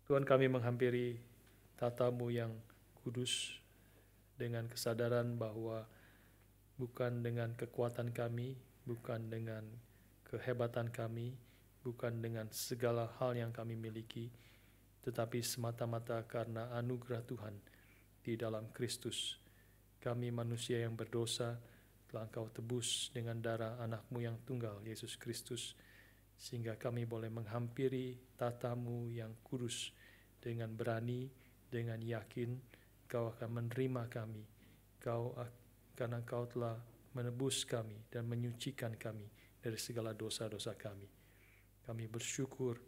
Tuhan, kami menghampiri tata-Mu yang kudus dengan kesadaran bahwa bukan dengan kekuatan kami, bukan dengan kehebatan kami, bukan dengan segala hal yang kami miliki, tetapi semata-mata karena anugerah Tuhan di dalam Kristus. Kami manusia yang berdosa telah Engkau tebus dengan darah anak-Mu yang tunggal, Yesus Kristus, sehingga kami boleh menghampiri tata-Mu yang kudus dengan berani, dengan yakin Engkau akan menerima kami. Karena Engkau telah menebus kami dan menyucikan kami dari segala dosa-dosa kami. Kami bersyukur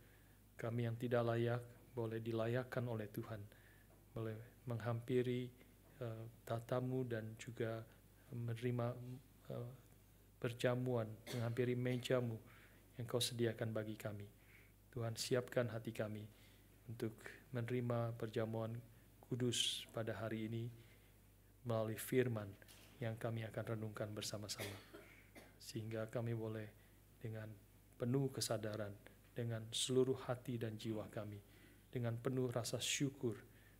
kami yang tidak layak boleh dilayakkan oleh Tuhan, boleh menghampiri tata-Mu dan juga menerima perjamuan, menghampiri meja-Mu yang Kau sediakan bagi kami. Tuhan, siapkan hati kami untuk menerima perjamuan kudus pada hari ini melalui firman yang kami akan renungkan bersama-sama. Sehingga kami boleh dengan penuh kesadaran, dengan seluruh hati dan jiwa kami, dengan penuh rasa syukur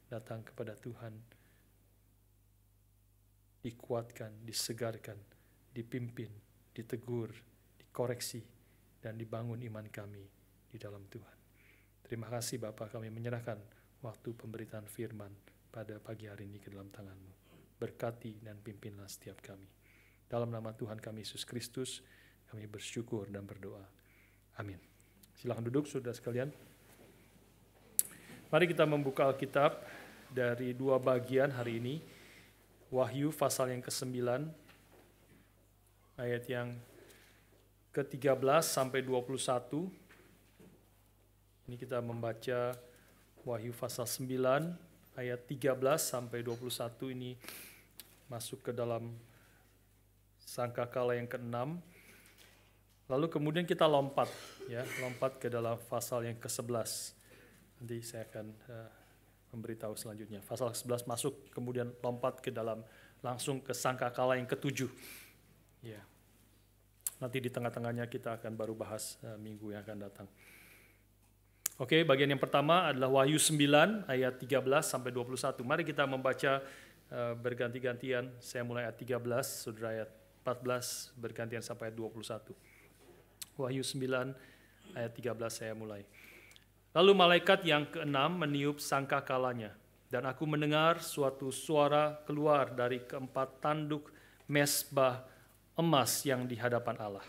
datang kepada Tuhan, dikuatkan, disegarkan, dipimpin, ditegur, dikoreksi, dan dibangun iman kami di dalam Tuhan. Terima kasih Bapa, kami menyerahkan waktu pemberitaan firman pada pagi hari ini ke dalam tangan-Mu. Berkati dan pimpinlah setiap kami. Dalam nama Tuhan kami Yesus Kristus, kami bersyukur dan berdoa. Amin. Silakan duduk saudara sekalian. Mari kita membuka Alkitab dari dua bagian hari ini. Wahyu pasal yang ke-9, ayat yang ke-13 sampai 21. Ini kita membaca Wahyu pasal 9, ayat 13 sampai 21 ini masuk ke dalam sangkakala yang ke-6. Lalu kemudian kita lompat ke dalam pasal yang ke-11. Nanti saya akan memberitahu selanjutnya. Pasal 11 masuk, kemudian lompat ke dalam langsung ke sangkakala yang ke-7. Ya. Nanti di tengah-tengahnya kita akan baru bahas minggu yang akan datang. Oke, bagian yang pertama adalah Wahyu 9 ayat 13 sampai 21. Mari kita membaca berganti-gantian. Saya mulai ayat 13, saudara ayat 14 bergantian sampai ayat 21. Wahyu 9 ayat 13 saya mulai. Lalu malaikat yang ke-6 meniup sangkakalanya, dan aku mendengar suatu suara keluar dari keempat tanduk mezbah emas yang di hadapan Allah.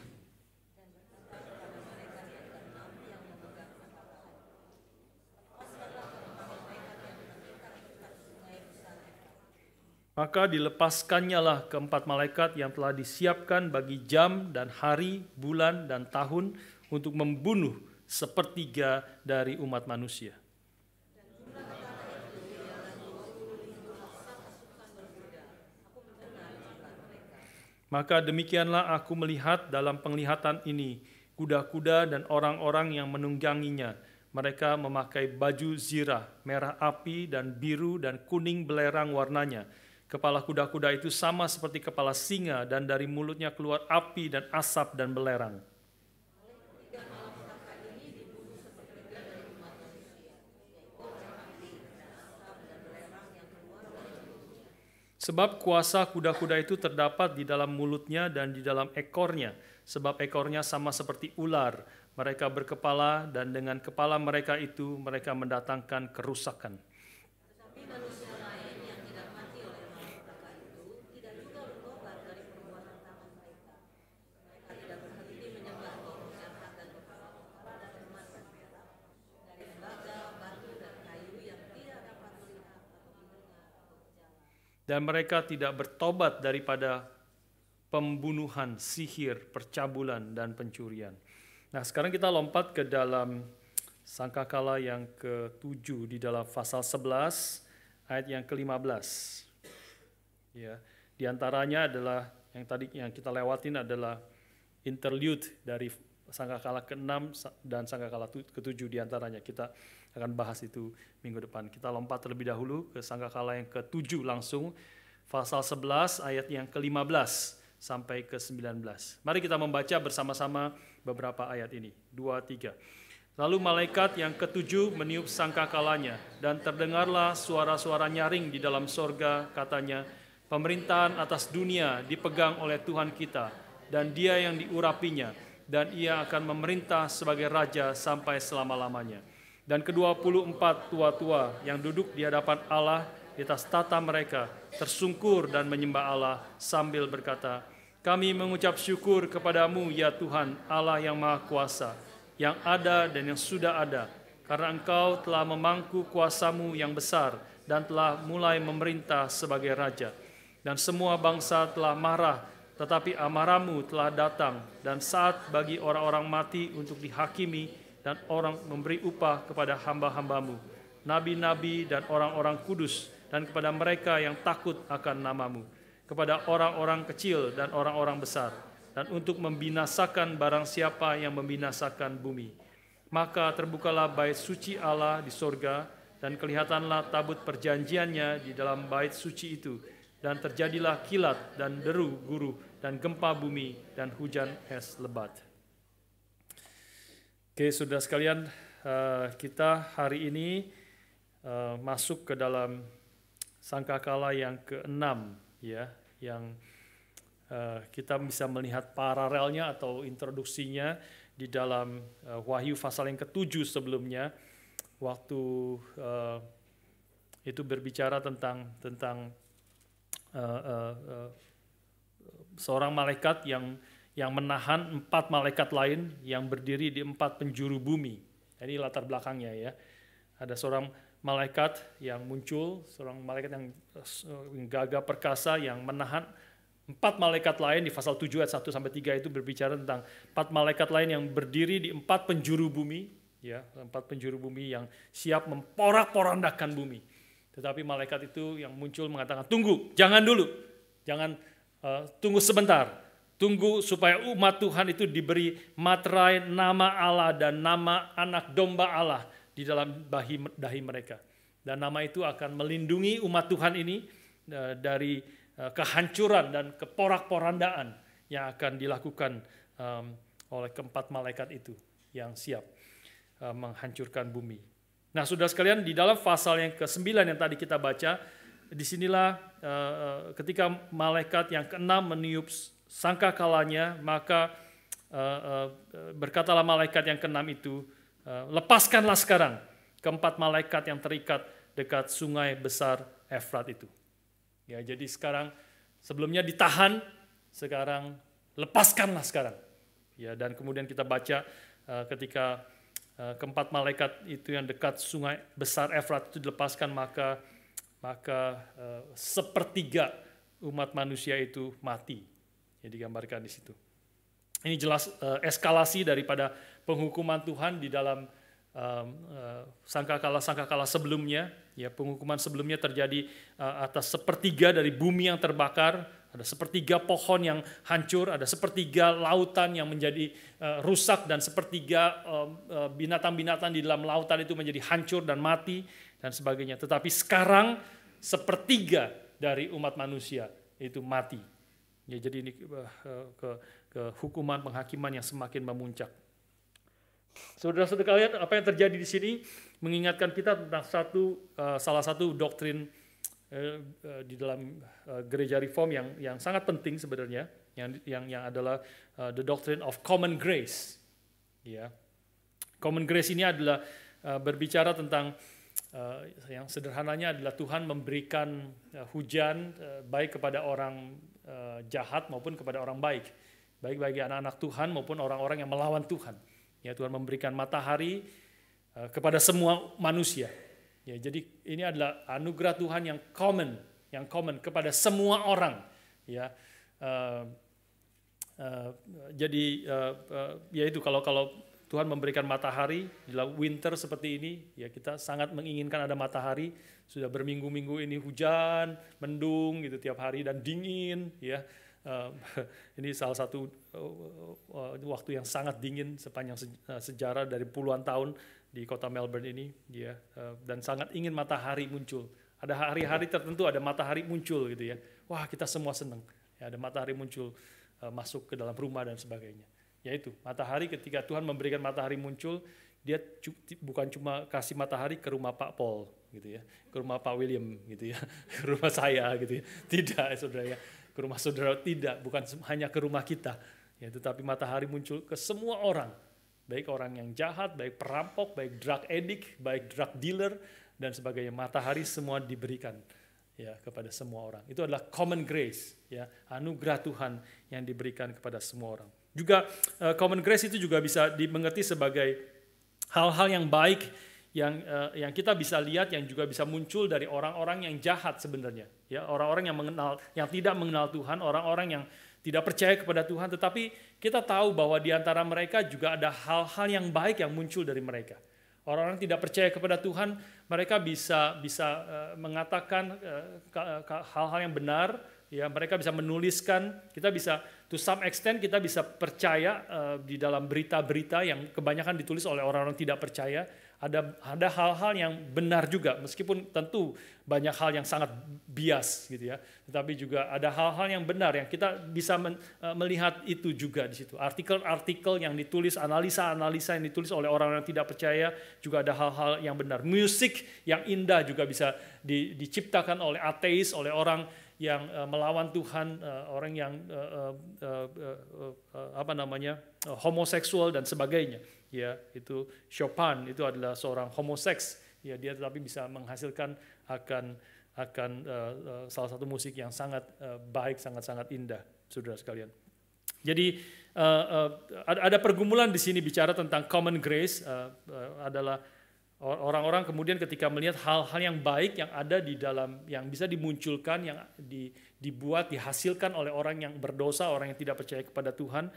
Maka dilepaskannyalah keempat malaikat yang telah disiapkan bagi jam dan hari, bulan dan tahun untuk membunuh sepertiga dari umat manusia. Maka demikianlah aku melihat dalam penglihatan ini kuda-kuda dan orang-orang yang menungganginya. Mereka memakai baju zirah, merah api dan biru dan kuning belerang warnanya. Kepala kuda-kuda itu sama seperti kepala singa, dan dari mulutnya keluar api dan asap dan belerang. Sebab kuasa kuda-kuda itu terdapat di dalam mulutnya dan di dalam ekornya. Sebab ekornya sama seperti ular. Mereka berkepala, dan dengan kepala mereka itu mereka mendatangkan kerusakan. Dan mereka tidak bertobat daripada pembunuhan, sihir, percabulan, dan pencurian. Nah, sekarang kita lompat ke dalam sangkakala yang ke-7 di dalam pasal 11 ayat yang ke-15. Ya, di antaranya adalah yang kita lewatin adalah interlude dari sangkakala ke-6 dan sangkakala ke-7 di antaranya. Kita akan bahas itu minggu depan. Kita lompat terlebih dahulu ke sangkakala yang ke-7 langsung. Pasal 11 ayat yang ke-15 sampai ke-19. Mari kita membaca bersama-sama beberapa ayat ini. 2, 3. Lalu malaikat yang ketujuh meniup sangkakalanya, dan terdengarlah suara-suara nyaring di dalam sorga, katanya, pemerintahan atas dunia dipegang oleh Tuhan kita, dan Dia yang diurapinya, dan Ia akan memerintah sebagai Raja sampai selama-lamanya. Dan ke-24 tua-tua yang duduk di hadapan Allah di atas tata mereka, tersungkur dan menyembah Allah sambil berkata, kami mengucap syukur kepadamu ya Tuhan, Allah yang Maha Kuasa, yang ada dan yang sudah ada, karena Engkau telah memangku kuasamu yang besar dan telah mulai memerintah sebagai Raja. Dan semua bangsa telah marah, tetapi amarahmu telah datang, dan saat bagi orang-orang mati untuk dihakimi, dan orang memberi upah kepada hamba-hambamu, nabi-nabi dan orang-orang kudus, dan kepada mereka yang takut akan namamu, kepada orang-orang kecil dan orang-orang besar, dan untuk membinasakan barang siapa yang membinasakan bumi. Maka terbukalah bait suci Allah di sorga, dan kelihatanlah tabut perjanjiannya di dalam bait suci itu, dan terjadilah kilat dan deru guru dan gempa bumi dan hujan es lebat. Oke, saudara sekalian, kita hari ini masuk ke dalam sangkakala yang ke-6, ya, yang kita bisa melihat paralelnya atau introduksinya di dalam Wahyu pasal yang ke-7 sebelumnya, waktu itu berbicara tentang seorang malaikat yang menahan 4 malaikat lain yang berdiri di 4 penjuru bumi. Ini latar belakangnya ya. Ada seorang malaikat yang muncul, seorang malaikat yang gagah perkasa yang menahan 4 malaikat lain. Di pasal 7 ayat 1-3 itu berbicara tentang 4 malaikat lain yang berdiri di 4 penjuru bumi, ya, 4 penjuru bumi yang siap memporak-porandakan bumi. Tetapi malaikat itu yang muncul mengatakan, tunggu, jangan dulu, jangan, tunggu sebentar. Tunggu supaya umat Tuhan itu diberi materai nama Allah dan nama anak domba Allah di dalam dahi mereka. Dan nama itu akan melindungi umat Tuhan ini dari kehancuran dan keporak-porandaan yang akan dilakukan oleh keempat malaikat itu yang siap menghancurkan bumi. Nah, saudara sekalian, di dalam pasal yang ke-9 yang tadi kita baca, disinilah ketika malaikat yang ke-6 meniup sangkakalanya, maka berkatalah malaikat yang ke-6 itu, lepaskanlah sekarang keempat malaikat yang terikat dekat sungai besar Efrat itu. Ya, jadi sekarang sebelumnya ditahan, sekarang lepaskanlah sekarang. Ya, dan kemudian kita baca ketika keempat malaikat itu yang dekat sungai besar Efrat itu dilepaskan, maka sepertiga umat manusia itu mati. Yang digambarkan di situ. Ini jelas eskalasi daripada penghukuman Tuhan di dalam sangkakala sebelumnya. Ya, penghukuman sebelumnya terjadi atas sepertiga dari bumi yang terbakar, ada sepertiga pohon yang hancur, ada sepertiga lautan yang menjadi rusak, dan sepertiga binatang-binatang di dalam lautan itu menjadi hancur dan mati dan sebagainya. Tetapi sekarang sepertiga dari umat manusia itu mati. Ya, jadi ini ke hukuman penghakiman yang semakin memuncak. Saudara-saudara kalian, apa yang terjadi di sini mengingatkan kita tentang salah satu doktrin di dalam gereja Reform yang sangat penting sebenarnya, yang adalah the doctrine of common grace. Ya, common grace ini adalah berbicara tentang yang sederhananya adalah Tuhan memberikan hujan baik kepada orang jahat maupun kepada orang baik bagi anak-anak Tuhan maupun orang-orang yang melawan Tuhan. Ya, Tuhan memberikan matahari kepada semua manusia. Ya, jadi ini adalah anugerah Tuhan yang common kepada semua orang. Ya, jadi yaitu kalau Tuhan memberikan matahari di dalam winter seperti ini, ya kita sangat menginginkan ada matahari. Sudah berminggu-minggu ini hujan, mendung gitu tiap hari dan dingin, ya. Ini salah satu waktu yang sangat dingin sepanjang sejarah dari puluhan tahun di kota Melbourne ini, ya. Dan sangat ingin matahari muncul. Ada hari-hari tertentu ada matahari muncul gitu ya. Wah, kita semua senang. Ya, ada matahari muncul masuk ke dalam rumah dan sebagainya. Yaitu matahari, ketika Tuhan memberikan matahari muncul, Dia bukan cuma kasih matahari ke rumah Pak Paul gitu ya, ke rumah Pak William gitu ya, ke rumah saya gitu ya. Tidak saudara ya, ke rumah saudara tidak, bukan hanya ke rumah kita. Ya, tetapi matahari muncul ke semua orang, baik orang yang jahat, baik perampok, baik drug addict, baik drug dealer dan sebagainya. Matahari semua diberikan ya kepada semua orang. Itu adalah common grace, ya, anugerah Tuhan yang diberikan kepada semua orang. Juga common grace itu juga bisa dimengerti sebagai hal-hal yang baik yang kita bisa lihat, yang juga bisa muncul dari orang-orang yang jahat sebenarnya, ya, orang-orang yang tidak mengenal Tuhan, orang-orang yang tidak percaya kepada Tuhan, tetapi kita tahu bahwa di antara mereka juga ada hal-hal yang baik yang muncul dari mereka. Orang-orang tidak percaya kepada Tuhan, mereka bisa mengatakan hal-hal yang benar, ya, mereka bisa menuliskan, kita bisa to some extent kita bisa percaya di dalam berita-berita yang kebanyakan ditulis oleh orang-orang tidak percaya. Ada hal-hal yang benar juga, meskipun tentu banyak hal yang sangat bias gitu ya, tetapi juga ada hal-hal yang benar yang kita bisa melihat itu juga di situ. Artikel-artikel yang ditulis, analisa-analisa yang ditulis oleh orang-orang tidak percaya juga ada hal-hal yang benar. Musik yang indah juga bisa diciptakan oleh ateis, oleh orang yang melawan Tuhan, orang yang homoseksual dan sebagainya. Ya, itu Chopin itu adalah seorang homoseks, ya, dia tetapi bisa menghasilkan akan salah satu musik yang sangat baik, sangat-sangat indah, saudara sekalian. Jadi ada pergumulan di sini bicara tentang common grace, adalah orang-orang kemudian ketika melihat hal-hal yang baik yang ada di dalam, yang bisa dimunculkan, yang dibuat, dihasilkan oleh orang yang berdosa, orang yang tidak percaya kepada Tuhan,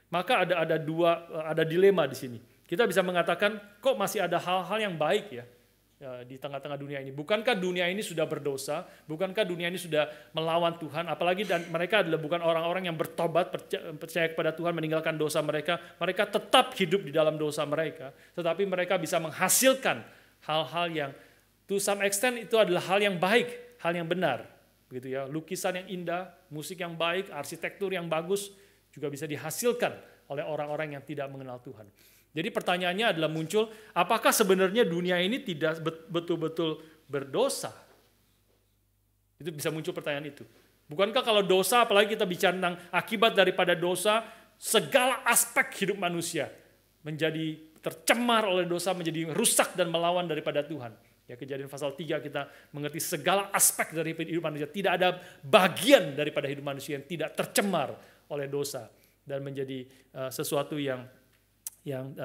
maka ada dilema di sini. Kita bisa mengatakan, kok masih ada hal-hal yang baik ya di tengah-tengah dunia ini. Bukankah dunia ini sudah berdosa? Bukankah dunia ini sudah melawan Tuhan? Apalagi dan mereka adalah bukan orang-orang yang bertobat, percaya kepada Tuhan, meninggalkan dosa mereka. Mereka tetap hidup di dalam dosa mereka. Tetapi mereka bisa menghasilkan hal-hal yang to some extent itu adalah hal yang baik, hal yang benar. Begitu ya, lukisan yang indah, musik yang baik, arsitektur yang bagus, juga bisa dihasilkan oleh orang-orang yang tidak mengenal Tuhan. Jadi pertanyaannya adalah muncul, apakah sebenarnya dunia ini tidak betul-betul berdosa? Itu bisa muncul pertanyaan itu. Bukankah kalau dosa, apalagi kita bicara tentang akibat daripada dosa, segala aspek hidup manusia menjadi tercemar oleh dosa, menjadi rusak dan melawan daripada Tuhan. Ya, Kejadian pasal 3 kita mengerti segala aspek dari hidup manusia. Tidak ada bagian daripada hidup manusia yang tidak tercemar oleh dosa dan menjadi sesuatu yang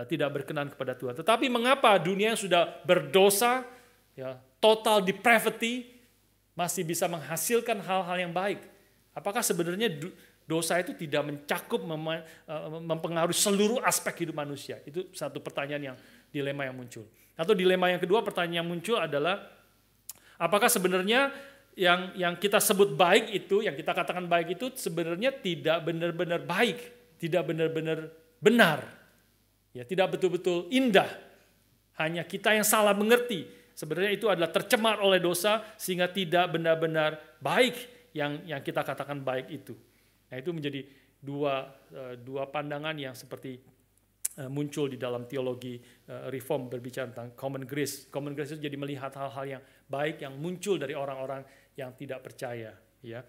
tidak berkenan kepada Tuhan. Tetapi mengapa dunia yang sudah berdosa, ya, total depravity, masih bisa menghasilkan hal-hal yang baik? Apakah sebenarnya dosa itu tidak mencakup, mempengaruhi seluruh aspek hidup manusia? Itu satu pertanyaan dilema yang muncul. Atau dilema yang kedua, pertanyaan yang muncul adalah, apakah sebenarnya yang kita sebut baik itu, yang kita katakan baik itu sebenarnya tidak benar-benar baik, tidak benar-benar benar, ya, tidak betul-betul indah. Hanya kita yang salah mengerti. Sebenarnya itu adalah tercemar oleh dosa sehingga tidak benar-benar baik yang kita katakan baik itu. Nah, itu menjadi dua pandangan yang seperti muncul di dalam teologi reform berbicara tentang common grace. Common grace itu jadi melihat hal-hal yang baik yang muncul dari orang-orang yang tidak percaya, ya.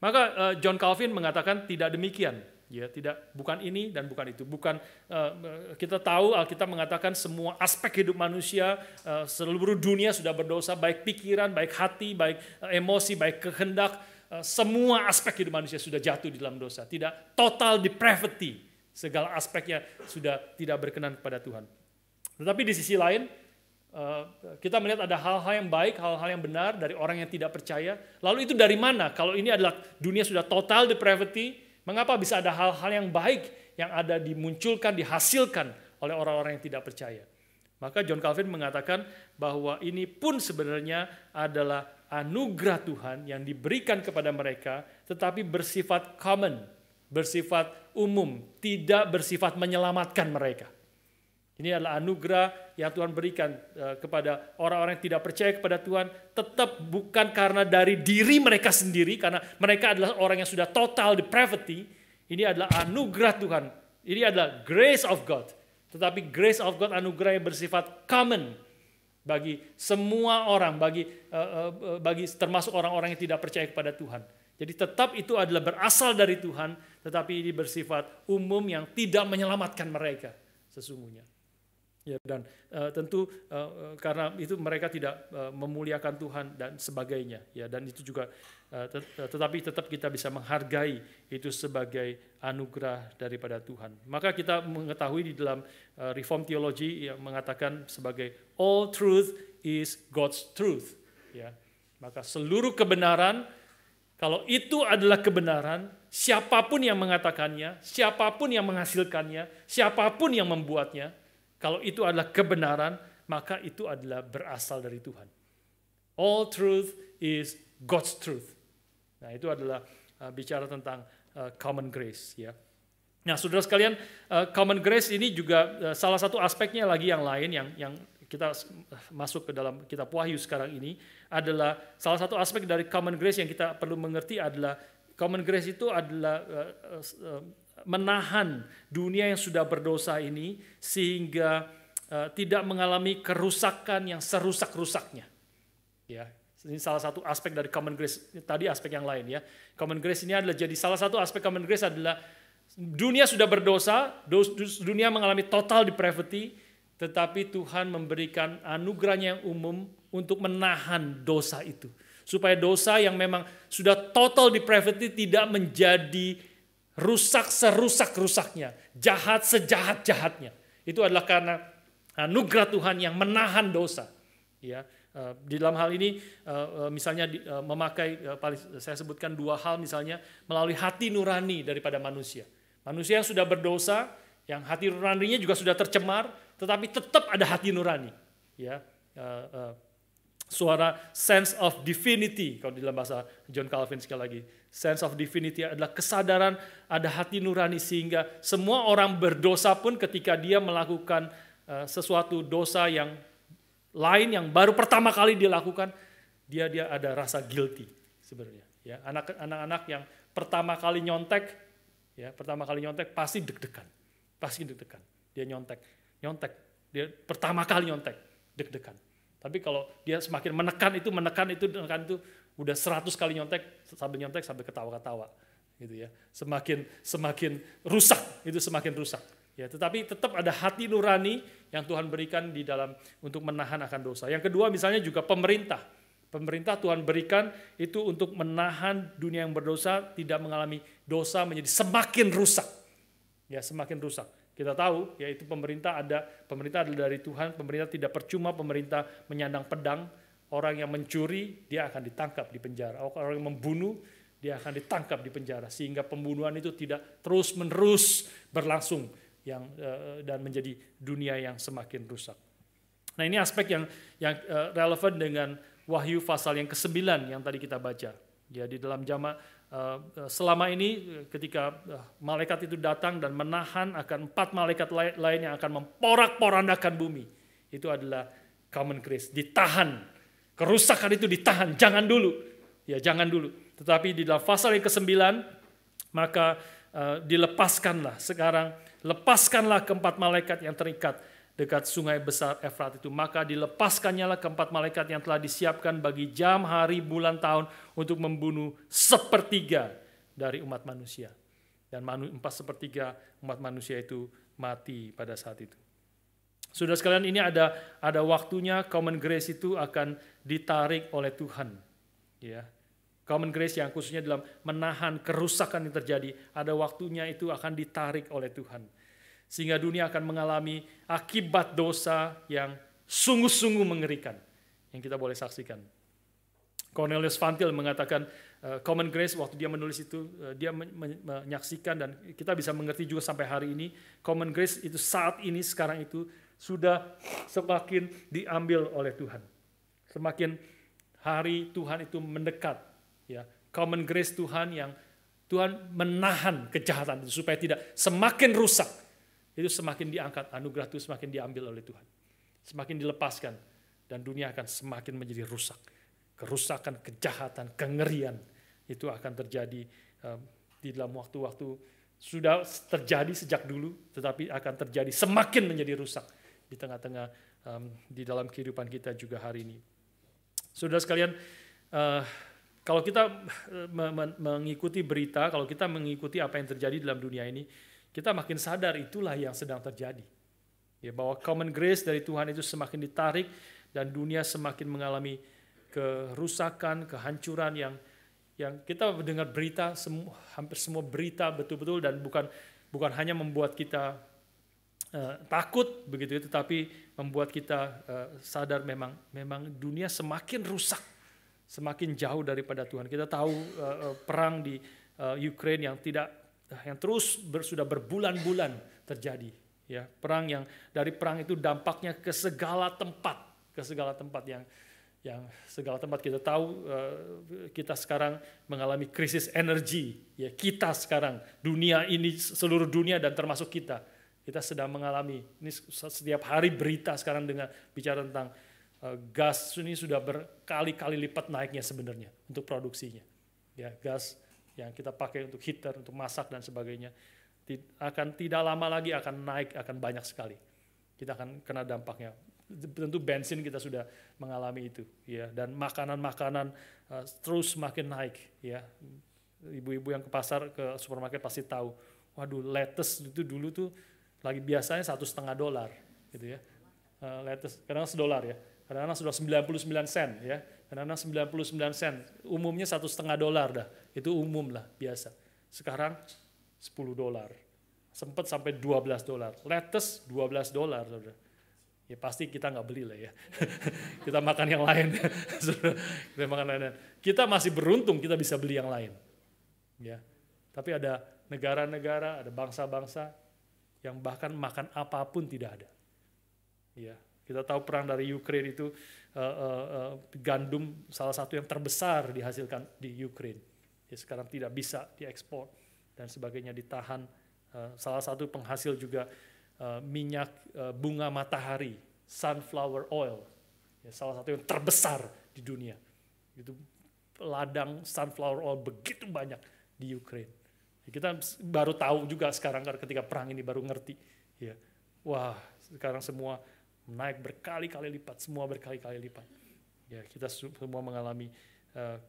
Maka John Calvin mengatakan tidak demikian, ya, bukan ini dan bukan itu. Bukan kita tahu Alkitab mengatakan semua aspek hidup manusia, seluruh dunia sudah berdosa, baik pikiran, baik hati, baik emosi, baik kehendak, semua aspek hidup manusia sudah jatuh di dalam dosa. Tidak total depravity, segala aspeknya sudah tidak berkenan kepada Tuhan. Tetapi di sisi lain, kita melihat ada hal-hal yang baik, hal-hal yang benar dari orang yang tidak percaya. Lalu itu dari mana? Kalau ini adalah dunia sudah total depravity, mengapa bisa ada hal-hal yang baik yang ada dimunculkan, dihasilkan oleh orang-orang yang tidak percaya? Maka John Calvin mengatakan bahwa ini pun sebenarnya adalah anugerah Tuhan yang diberikan kepada mereka, tetapi bersifat common, bersifat umum, tidak bersifat menyelamatkan mereka. Ini adalah anugerah yang Tuhan berikan kepada orang-orang yang tidak percaya kepada Tuhan, tetap bukan karena dari diri mereka sendiri, karena mereka adalah orang yang sudah total depravity. Ini adalah anugerah Tuhan, ini adalah grace of God. Tetapi grace of God, anugerah yang bersifat common bagi semua orang, bagi termasuk orang-orang yang tidak percaya kepada Tuhan. Jadi tetap itu adalah berasal dari Tuhan, tetapi ini bersifat umum yang tidak menyelamatkan mereka sesungguhnya. Ya, dan tentu karena itu mereka tidak memuliakan Tuhan dan sebagainya. Ya, dan itu juga tetapi tetap kita bisa menghargai itu sebagai anugerah daripada Tuhan. Maka kita mengetahui di dalam Reform Theology yang mengatakan sebagai all truth is God's truth. Ya, maka seluruh kebenaran, kalau itu adalah kebenaran, siapapun yang mengatakannya, siapapun yang menghasilkannya, siapapun yang membuatnya, kalau itu adalah kebenaran, maka itu adalah berasal dari Tuhan. All truth is God's truth. Nah, itu adalah bicara tentang common grace. Ya. Nah, saudara sekalian, common grace ini juga salah satu aspeknya lagi yang lain yang kita masuk ke dalam kitab Wahyu sekarang ini adalah salah satu aspek dari common grace yang kita perlu mengerti adalah common grace itu adalah menahan dunia yang sudah berdosa ini sehingga tidak mengalami kerusakan yang serusak-rusaknya. Ya, ini salah satu aspek dari common grace. Tadi aspek yang lain ya. Common grace ini adalah jadi salah satu aspek common grace adalah dunia sudah berdosa, dunia mengalami total depravity, tetapi Tuhan memberikan anugerahnya yang umum untuk menahan dosa itu. Supaya dosa yang memang sudah total depravity tidak menjadi rusak serusak-rusaknya, jahat sejahat-jahatnya. Itu adalah karena anugerah Tuhan yang menahan dosa. Ya, di dalam hal ini misalnya memakai saya sebutkan dua hal misalnya melalui hati nurani daripada manusia. Manusia yang sudah berdosa, yang hati nuraninya juga sudah tercemar, tetapi tetap ada hati nurani. Ya, suara sense of divinity, kalau di dalam bahasa John Calvin sekali lagi, sense of divinity adalah kesadaran ada hati nurani sehingga semua orang berdosa pun ketika dia melakukan sesuatu dosa yang lain yang baru pertama kali dia lakukan, dia ada rasa guilty sebenarnya. Ya, anak-anak yang pertama kali nyontek pasti deg-degan, dia nyontek, dia pertama kali nyontek, deg-degan. Tapi kalau dia semakin menekan itu udah 100 kali nyontek sambil ketawa-ketawa gitu ya. Semakin rusak, itu semakin rusak. Ya, tetapi tetap ada hati nurani yang Tuhan berikan di dalam untuk menahan akan dosa. Yang kedua misalnya juga pemerintah. Pemerintah Tuhan berikan itu untuk menahan dunia yang berdosa tidak mengalami dosa menjadi semakin rusak. Ya, semakin rusak. Kita tahu yaitu pemerintah adalah dari Tuhan, pemerintah tidak percuma pemerintah menyandang pedang, orang yang mencuri dia akan ditangkap di penjara, orang yang membunuh dia akan ditangkap di penjara sehingga pembunuhan itu tidak terus-menerus berlangsung dan menjadi dunia yang semakin rusak. Nah, ini aspek yang relevan dengan Wahyu pasal yang ke-9 yang tadi kita baca. Ya, di dalam selama ini ketika malaikat itu datang dan menahan akan 4 malaikat lain yang akan memporak-porandakan bumi. Itu adalah common grace, ditahan. Kerusakan itu ditahan, jangan dulu. Ya, jangan dulu. Tetapi di dalam pasal yang ke-9 maka dilepaskanlah sekarang, lepaskanlah ke-4 malaikat yang terikat dekat sungai besar Efrat itu. Maka dilepaskannya ke-4 malaikat yang telah disiapkan bagi jam, hari, bulan, tahun untuk membunuh 1/3 dari umat manusia. Dan 4/3 umat manusia itu mati pada saat itu. Saudara sekalian, ini ada waktunya common grace itu akan ditarik oleh Tuhan. Ya. Common grace yang khususnya dalam menahan kerusakan yang terjadi, ada waktunya itu akan ditarik oleh Tuhan. Sehingga dunia akan mengalami akibat dosa yang sungguh-sungguh mengerikan yang kita boleh saksikan. Cornelius Van Til mengatakan common grace waktu dia menulis itu, dia menyaksikan dan kita bisa mengerti juga sampai hari ini, common grace itu saat ini sekarang itu sudah semakin diambil oleh Tuhan. Semakin hari Tuhan itu mendekat. Ya, common grace Tuhan yang Tuhan menahan kejahatan itu supaya tidak semakin rusak. Itu semakin diangkat, anugerah itu semakin diambil oleh Tuhan. Semakin dilepaskan dan dunia akan semakin menjadi rusak. Kerusakan, kejahatan, kengerian itu akan terjadi di dalam waktu-waktu sudah terjadi sejak dulu, tetapi akan terjadi semakin menjadi rusak di tengah-tengah di dalam kehidupan kita juga hari ini. Saudara sekalian, kalau kita mengikuti berita, kalau kita mengikuti apa yang terjadi dalam dunia ini, kita makin sadar itulah yang sedang terjadi. Ya, bahwa common grace dari Tuhan itu semakin ditarik dan dunia semakin mengalami kerusakan, kehancuran yang kita mendengar berita, hampir semua berita betul-betul, dan bukan hanya membuat kita takut begitu, tetapi membuat kita sadar memang dunia semakin rusak, semakin jauh daripada Tuhan. Kita tahu perang di Ukraina yang terus sudah berbulan-bulan terjadi. Ya, perang yang dari perang itu dampaknya ke segala tempat yang segala tempat kita tahu. Kita sekarang mengalami krisis energi. Ya, kita sekarang dunia ini, seluruh dunia dan termasuk kita sedang mengalami ini. Setiap hari berita sekarang dengan bicara tentang gas ini sudah berkali-kali lipat naiknya sebenarnya untuk produksinya. Ya, gas yang kita pakai untuk heater, untuk masak dan sebagainya, akan tidak lama lagi akan naik, akan banyak sekali. Kita akan kena dampaknya. Tentu bensin kita sudah mengalami itu, ya, dan makanan-makanan terus semakin naik, ya. Ibu-ibu yang ke pasar, ke supermarket pasti tahu. Waduh, lettuce itu dulu tuh lagi biasanya $1,5, gitu ya. Lettuce kadang $1 ya. Kadang-kadang sudah 99 sen, ya. Kadang-kadang 99 sen. Umumnya $1,5 dah. Itu umum lah, biasa. Sekarang $10. Sempat sampai $12. Lettuce $12, saudara. Ya pasti kita nggak beli lah ya. Kita makan yang lain. Kita makan lain. Kita masih beruntung kita bisa beli yang lain. Ya. Tapi ada negara-negara, ada bangsa-bangsa yang bahkan makan apapun tidak ada. Ya. Kita tahu perang dari Ukraina itu gandum salah satu yang terbesar dihasilkan di Ukraina. Ya, sekarang tidak bisa diekspor dan sebagainya, ditahan. Salah satu penghasil juga minyak bunga matahari, sunflower oil, ya, salah satu yang terbesar di dunia. Itu ladang sunflower oil begitu banyak di Ukraina. Ya, kita baru tahu juga sekarang ketika perang ini baru ngerti. Ya, wah, sekarang semua naik berkali-kali lipat, semua berkali-kali lipat. Ya, kita semua mengalami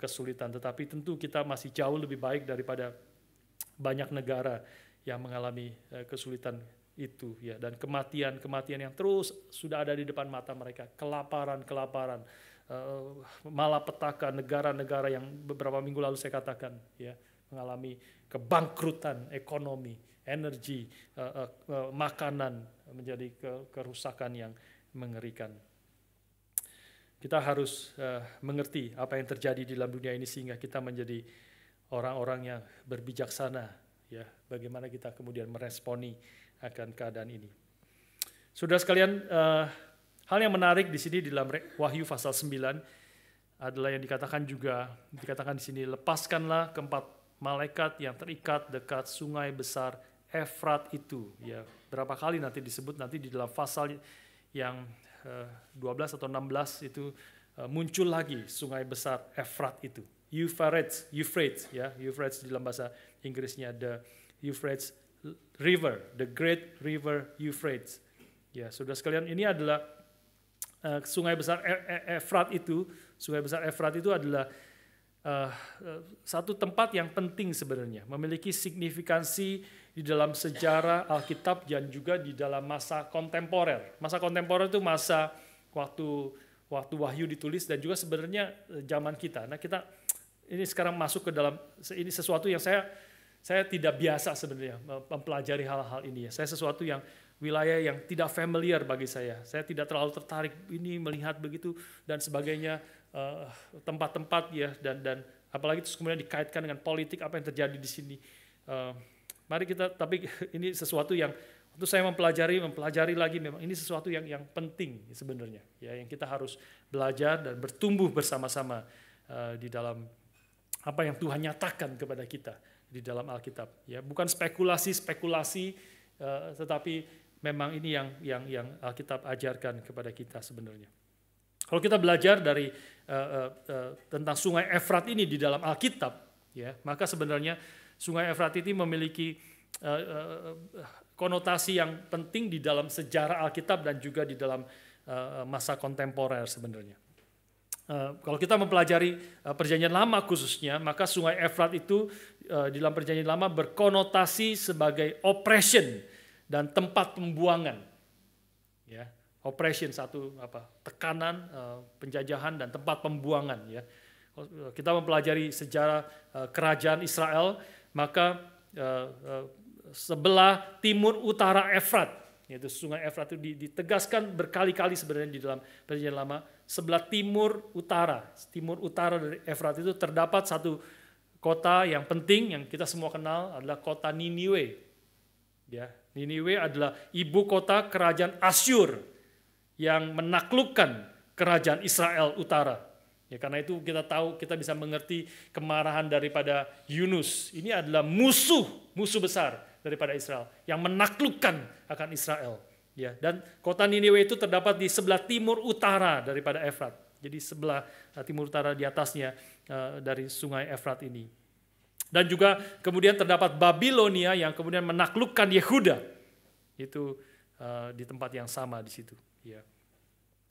kesulitan, tetapi tentu kita masih jauh lebih baik daripada banyak negara yang mengalami kesulitan itu, ya, dan kematian yang terus sudah ada di depan mata mereka, kelaparan, malapetaka, negara-negara yang beberapa minggu lalu saya katakan, ya, mengalami kebangkrutan ekonomi, energi, makanan, menjadi kerusakan yang mengerikan. Kita harus mengerti apa yang terjadi di dalam dunia ini sehingga kita menjadi orang-orang yang berbijaksana, ya, bagaimana kita kemudian meresponi akan keadaan ini. Saudara sekalian, hal yang menarik di sini di dalam Wahyu pasal 9 adalah yang dikatakan di sini, lepaskanlah keempat malaikat yang terikat dekat sungai besar Efrat itu. Ya, berapa kali nanti disebut nanti di dalam pasal yang 12 atau 16 itu muncul lagi sungai besar Efrat itu. Euphrates, ya, Euphrates di dalam bahasa Inggrisnya the Euphrates River, the Great River Euphrates. Ya, saudara sekalian, ini adalah sungai besar Efrat itu. Sungai besar Efrat itu adalah satu tempat yang penting sebenarnya, memiliki signifikansi di dalam sejarah Alkitab dan juga di dalam masa kontemporer. Masa kontemporer itu masa waktu Wahyu ditulis dan juga sebenarnya zaman kita. Nah, kita ini sekarang masuk ke dalam ini sesuatu yang saya tidak biasa sebenarnya mempelajari hal-hal ini, ya. Saya sesuatu yang wilayah yang tidak familiar bagi saya. Saya tidak terlalu tertarik ini melihat begitu dan sebagainya, tempat-tempat, ya, dan apalagi terus kemudian dikaitkan dengan politik apa yang terjadi di sini. Tapi ini sesuatu yang waktu saya mempelajari lagi, memang ini sesuatu yang penting sebenarnya, ya, yang kita harus belajar dan bertumbuh bersama-sama di dalam apa yang Tuhan nyatakan kepada kita di dalam Alkitab, ya, bukan spekulasi, tetapi memang ini yang Alkitab ajarkan kepada kita sebenarnya. Kalau kita belajar dari tentang sungai Efrat ini di dalam Alkitab, ya, maka sebenarnya sungai Efrat ini memiliki konotasi yang penting di dalam sejarah Alkitab dan juga di dalam masa kontemporer sebenarnya. Kalau kita mempelajari Perjanjian Lama khususnya, maka Sungai Efrat itu di dalam Perjanjian Lama berkonotasi sebagai oppression dan tempat pembuangan. Ya, oppression satu tekanan, penjajahan dan tempat pembuangan. Ya, kita mempelajari sejarah kerajaan Israel, maka sebelah timur utara Efrat, yaitu Sungai Efrat itu ditegaskan berkali-kali sebenarnya di dalam Perjanjian Lama. Sebelah timur utara dari Efrat itu terdapat satu kota yang penting yang kita semua kenal adalah kota Niniwe. Ya, Niniwe adalah ibu kota kerajaan Asyur yang menaklukkan kerajaan Israel utara. Ya, karena itu kita bisa mengerti kemarahan daripada Yunus. Ini adalah musuh besar daripada Israel yang menaklukkan akan Israel. Ya, dan kota Niniwe itu terdapat di sebelah timur utara daripada Efrat. Jadi sebelah timur utara di atasnya dari Sungai Efrat ini. Dan juga kemudian terdapat Babilonia yang kemudian menaklukkan Yehuda. Itu di tempat yang sama di situ. Ya.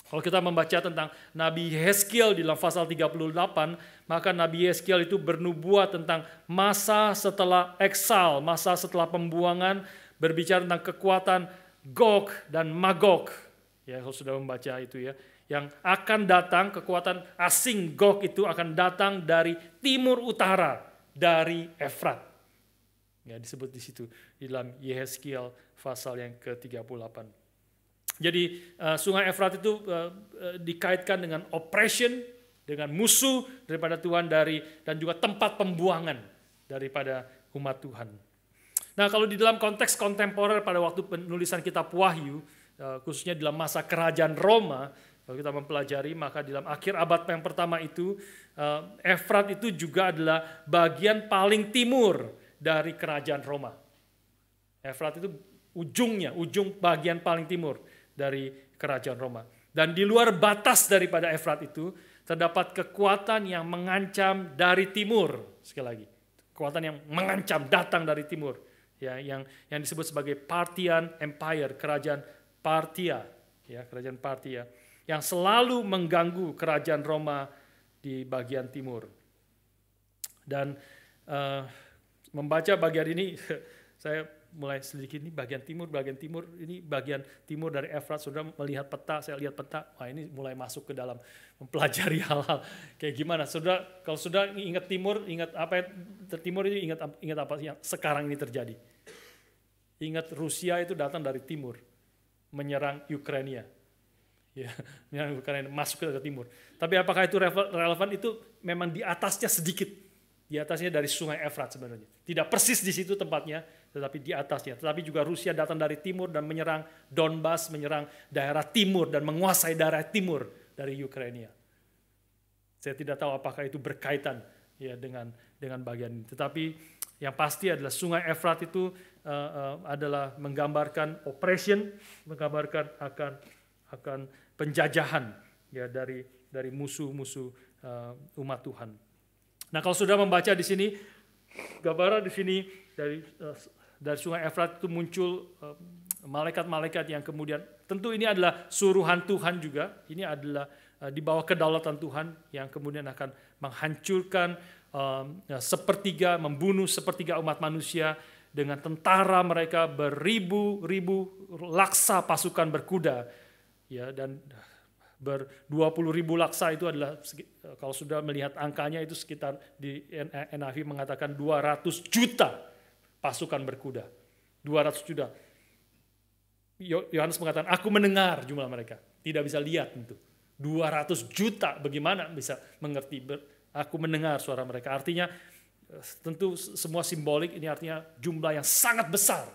Kalau kita membaca tentang Nabi Yeskiel di dalam pasal 38, maka Nabi Yeskiel itu bernubuat tentang masa setelah eksal, masa setelah pembuangan, berbicara tentang kekuatan Gog dan Magog. Ya, kalau sudah membaca itu ya, yang akan datang, kekuatan asing Gog itu akan datang dari timur utara, dari Efrat. Ya, disebut di situ di dalam Yeskiel pasal yang ke-38. Jadi Sungai Efrat itu dikaitkan dengan oppression, dengan musuh daripada Tuhan dan juga tempat pembuangan daripada umat Tuhan. Nah, kalau di dalam konteks kontemporer pada waktu penulisan kitab Wahyu, khususnya dalam masa kerajaan Roma, kalau kita mempelajari, maka di dalam akhir abad yang pertama itu, Efrat itu juga adalah bagian paling timur dari kerajaan Roma. Efrat itu ujung bagian paling timur dari kerajaan Roma. Dan di luar batas daripada Efrat itu, terdapat kekuatan yang mengancam dari timur. Sekali lagi, kekuatan yang mengancam datang dari timur. Ya, yang disebut sebagai Parthian Empire, kerajaan Parthia, ya, kerajaan Parthia, yang selalu mengganggu kerajaan Roma di bagian timur. Dan membaca bagian ini, saya mulai sedikit ini bagian timur, ini bagian timur dari Efrat. Saudara melihat peta, saya lihat peta, wah ini mulai masuk ke dalam mempelajari hal-hal kayak gimana. Saudara, kalau sudah ingat timur, ingat apa timur itu ingat apa yang sekarang ini terjadi. Ingat Rusia itu datang dari timur, menyerang Ukraina. Ya, menyerang Ukraina, masuk ke timur. Tapi apakah itu relevan? Itu memang di atasnya sedikit. Di atasnya dari Sungai Efrat sebenarnya. Tidak persis di situ tempatnya, tetapi di atasnya. Tetapi juga Rusia datang dari timur dan menyerang Donbas, menyerang daerah timur dan menguasai daerah timur dari Ukraina. Saya tidak tahu apakah itu berkaitan ya dengan bagian ini. Tetapi yang pasti adalah Sungai Efrat itu adalah menggambarkan oppression, menggambarkan akan penjajahan ya dari musuh-musuh umat Tuhan. Nah, kalau sudah membaca di sini, gambaran di sini dari Sungai Efrat itu muncul malaikat-malaikat yang kemudian, tentu ini adalah suruhan Tuhan juga, ini adalah di bawah kedaulatan Tuhan yang kemudian akan menghancurkan membunuh sepertiga umat manusia dengan tentara mereka beribu-ribu laksa pasukan berkuda, ya, dan 20.000 laksa itu adalah, kalau sudah melihat angkanya itu sekitar di NIV mengatakan 200 juta pasukan berkuda. 200 juta. Yohanes mengatakan, aku mendengar jumlah mereka. Tidak bisa lihat itu. 200 juta, bagaimana bisa mengerti? Aku mendengar suara mereka. Artinya tentu semua simbolik, ini artinya jumlah yang sangat besar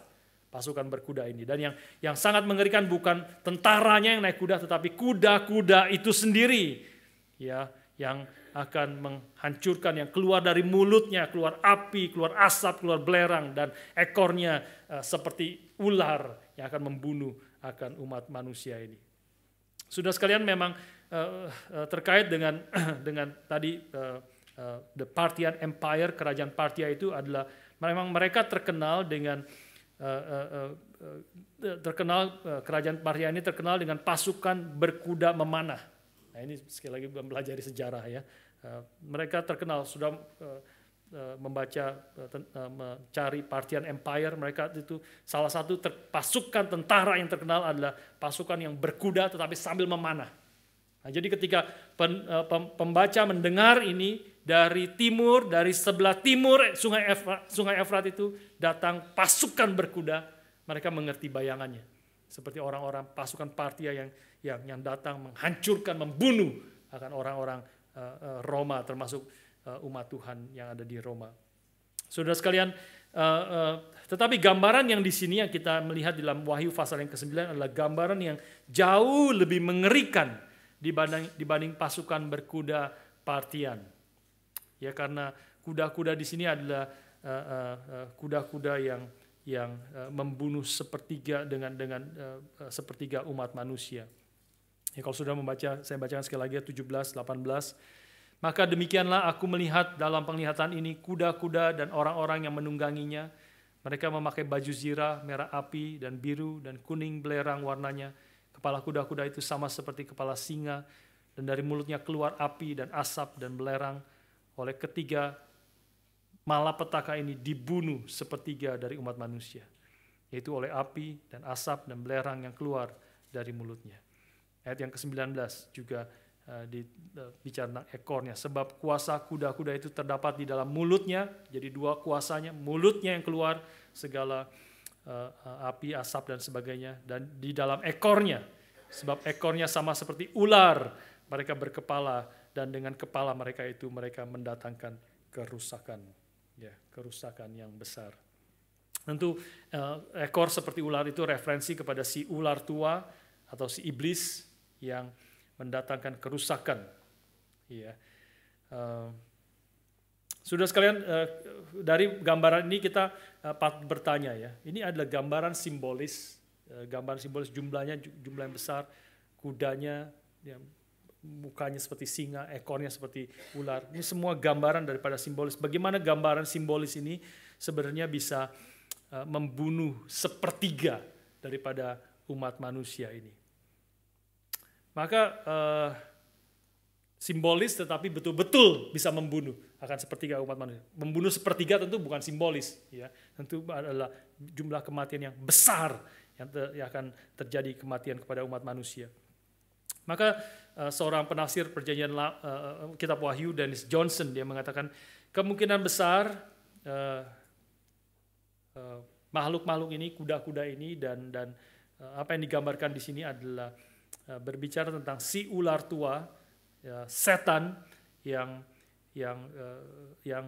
pasukan berkuda ini. Dan yang sangat mengerikan bukan tentaranya yang naik kuda, tetapi kuda-kuda itu sendiri, ya, yang akan menghancurkan, yang keluar dari mulutnya, keluar api, keluar asap, keluar belerang, dan ekornya seperti ular yang akan membunuh akan umat manusia ini. Sudah sekalian, memang terkait dengan tadi the Parthian Empire, kerajaan Parthia itu adalah Memang mereka terkenal dengan kerajaan Partia ini terkenal dengan pasukan berkuda memanah. Nah, ini sekali lagi mempelajari sejarah ya. Mereka terkenal sudah membaca, mencari Parthian Empire. Mereka itu salah satu pasukan tentara yang terkenal adalah pasukan yang berkuda tetapi sambil memanah. Nah, jadi ketika pembaca mendengar ini dari timur, dari sebelah timur Sungai Efrat itu datang pasukan berkuda, mereka mengerti bayangannya. Seperti orang-orang pasukan Partia yang datang menghancurkan, membunuh akan orang-orang Roma, termasuk umat Tuhan yang ada di Roma. Saudara sekalian, tetapi gambaran yang di sini yang kita melihat di dalam Wahyu pasal yang ke-9 adalah gambaran yang jauh lebih mengerikan dibanding pasukan berkuda Partian. Ya, karena kuda-kuda di sini adalah kuda-kuda yang membunuh sepertiga dengan sepertiga umat manusia. Ya, kalau sudah membaca, saya bacakan sekali lagi 17, 18. Maka demikianlah aku melihat dalam penglihatan ini kuda-kuda dan orang-orang yang menungganginya. Mereka memakai baju zirah, merah api dan biru dan kuning belerang warnanya. Kepala kuda-kuda itu sama seperti kepala singa, dan dari mulutnya keluar api dan asap dan belerang. Oleh ketiga malapetaka ini dibunuh sepertiga dari umat manusia, yaitu oleh api dan asap dan belerang yang keluar dari mulutnya. Ayat yang ke-19 juga bicara tentang ekornya. Sebab kuasa kuda-kuda itu terdapat di dalam mulutnya, jadi dua kuasanya, mulutnya yang keluar segala api, asap dan sebagainya, dan di dalam ekornya, sebab ekornya sama seperti ular, mereka berkepala, dan dengan kepala mereka itu mereka mendatangkan kerusakan, ya, kerusakan yang besar. Tentu ekor seperti ular itu referensi kepada si ular tua atau si iblis yang mendatangkan kerusakan. Ya. Sudah sekalian, dari gambaran ini kita patut bertanya ya. Ini adalah gambaran simbolis, jumlahnya jumlah yang besar, kudanya, ya, mukanya seperti singa, ekornya seperti ular. Ini semua gambaran daripada simbolis. Bagaimana gambaran simbolis ini sebenarnya bisa membunuh sepertiga daripada umat manusia ini. Maka simbolis tetapi betul-betul bisa membunuh akan sepertiga umat manusia. Membunuh sepertiga tentu bukan simbolis, ya. Tentu adalah jumlah kematian yang besar yang akan terjadi, kematian kepada umat manusia. Maka seorang penafsir perjanjian kitab Wahyu, Dennis Johnson, dia mengatakan kemungkinan besar makhluk-makhluk ini, kuda-kuda ini dan apa yang digambarkan di sini adalah berbicara tentang si ular tua, ya, setan yang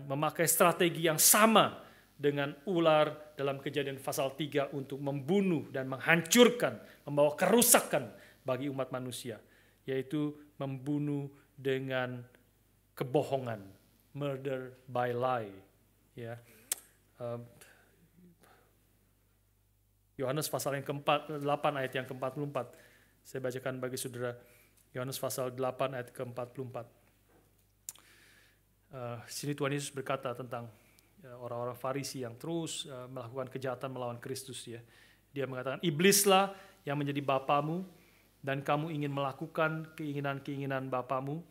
memakai strategi yang sama dengan ular dalam Kejadian pasal 3 untuk membunuh dan menghancurkan, membawa kerusakan bagi umat manusia, yaitu membunuh dengan kebohongan, murder by lie. Ya. Yohanes pasal yang ke-8 ayat yang ke-44. Saya bacakan bagi saudara, Yohanes pasal 8 ayat ke-44. Sini Tuhan Yesus berkata tentang orang-orang Farisi yang terus melakukan kejahatan melawan Kristus. Ya. Dia mengatakan, iblislah yang menjadi bapamu, dan kamu ingin melakukan keinginan-keinginan bapamu.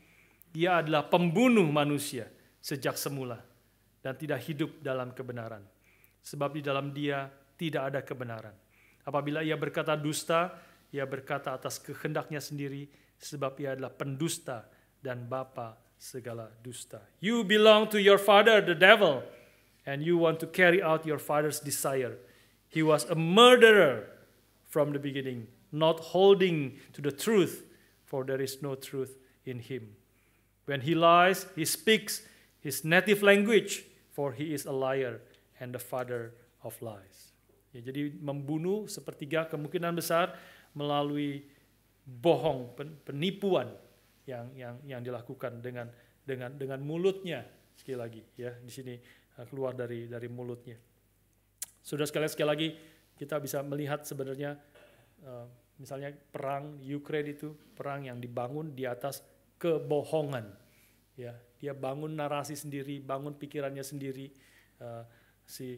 Dia adalah pembunuh manusia sejak semula dan tidak hidup dalam kebenaran. Sebab di dalam dia tidak ada kebenaran. Apabila ia berkata dusta, ia berkata atas kehendaknya sendiri, sebab ia adalah pendusta dan bapa segala dusta. You belong to your father, the devil, and you want to carry out your father's desire. He was a murderer from the beginning, not holding to the truth, for there is no truth in him. When he lies, he speaks his native language, for he is a liar and the father of lies. Ya, jadi membunuh sepertiga kemungkinan besar melalui bohong, penipuan yang dilakukan dengan mulutnya. Sekali lagi, ya, di sini keluar dari mulutnya. Sudah sekali lagi kita bisa melihat sebenarnya misalnya perang Ukraina itu perang yang dibangun di atas kebohongan. Ya, dia bangun narasi sendiri, bangun pikirannya sendiri, si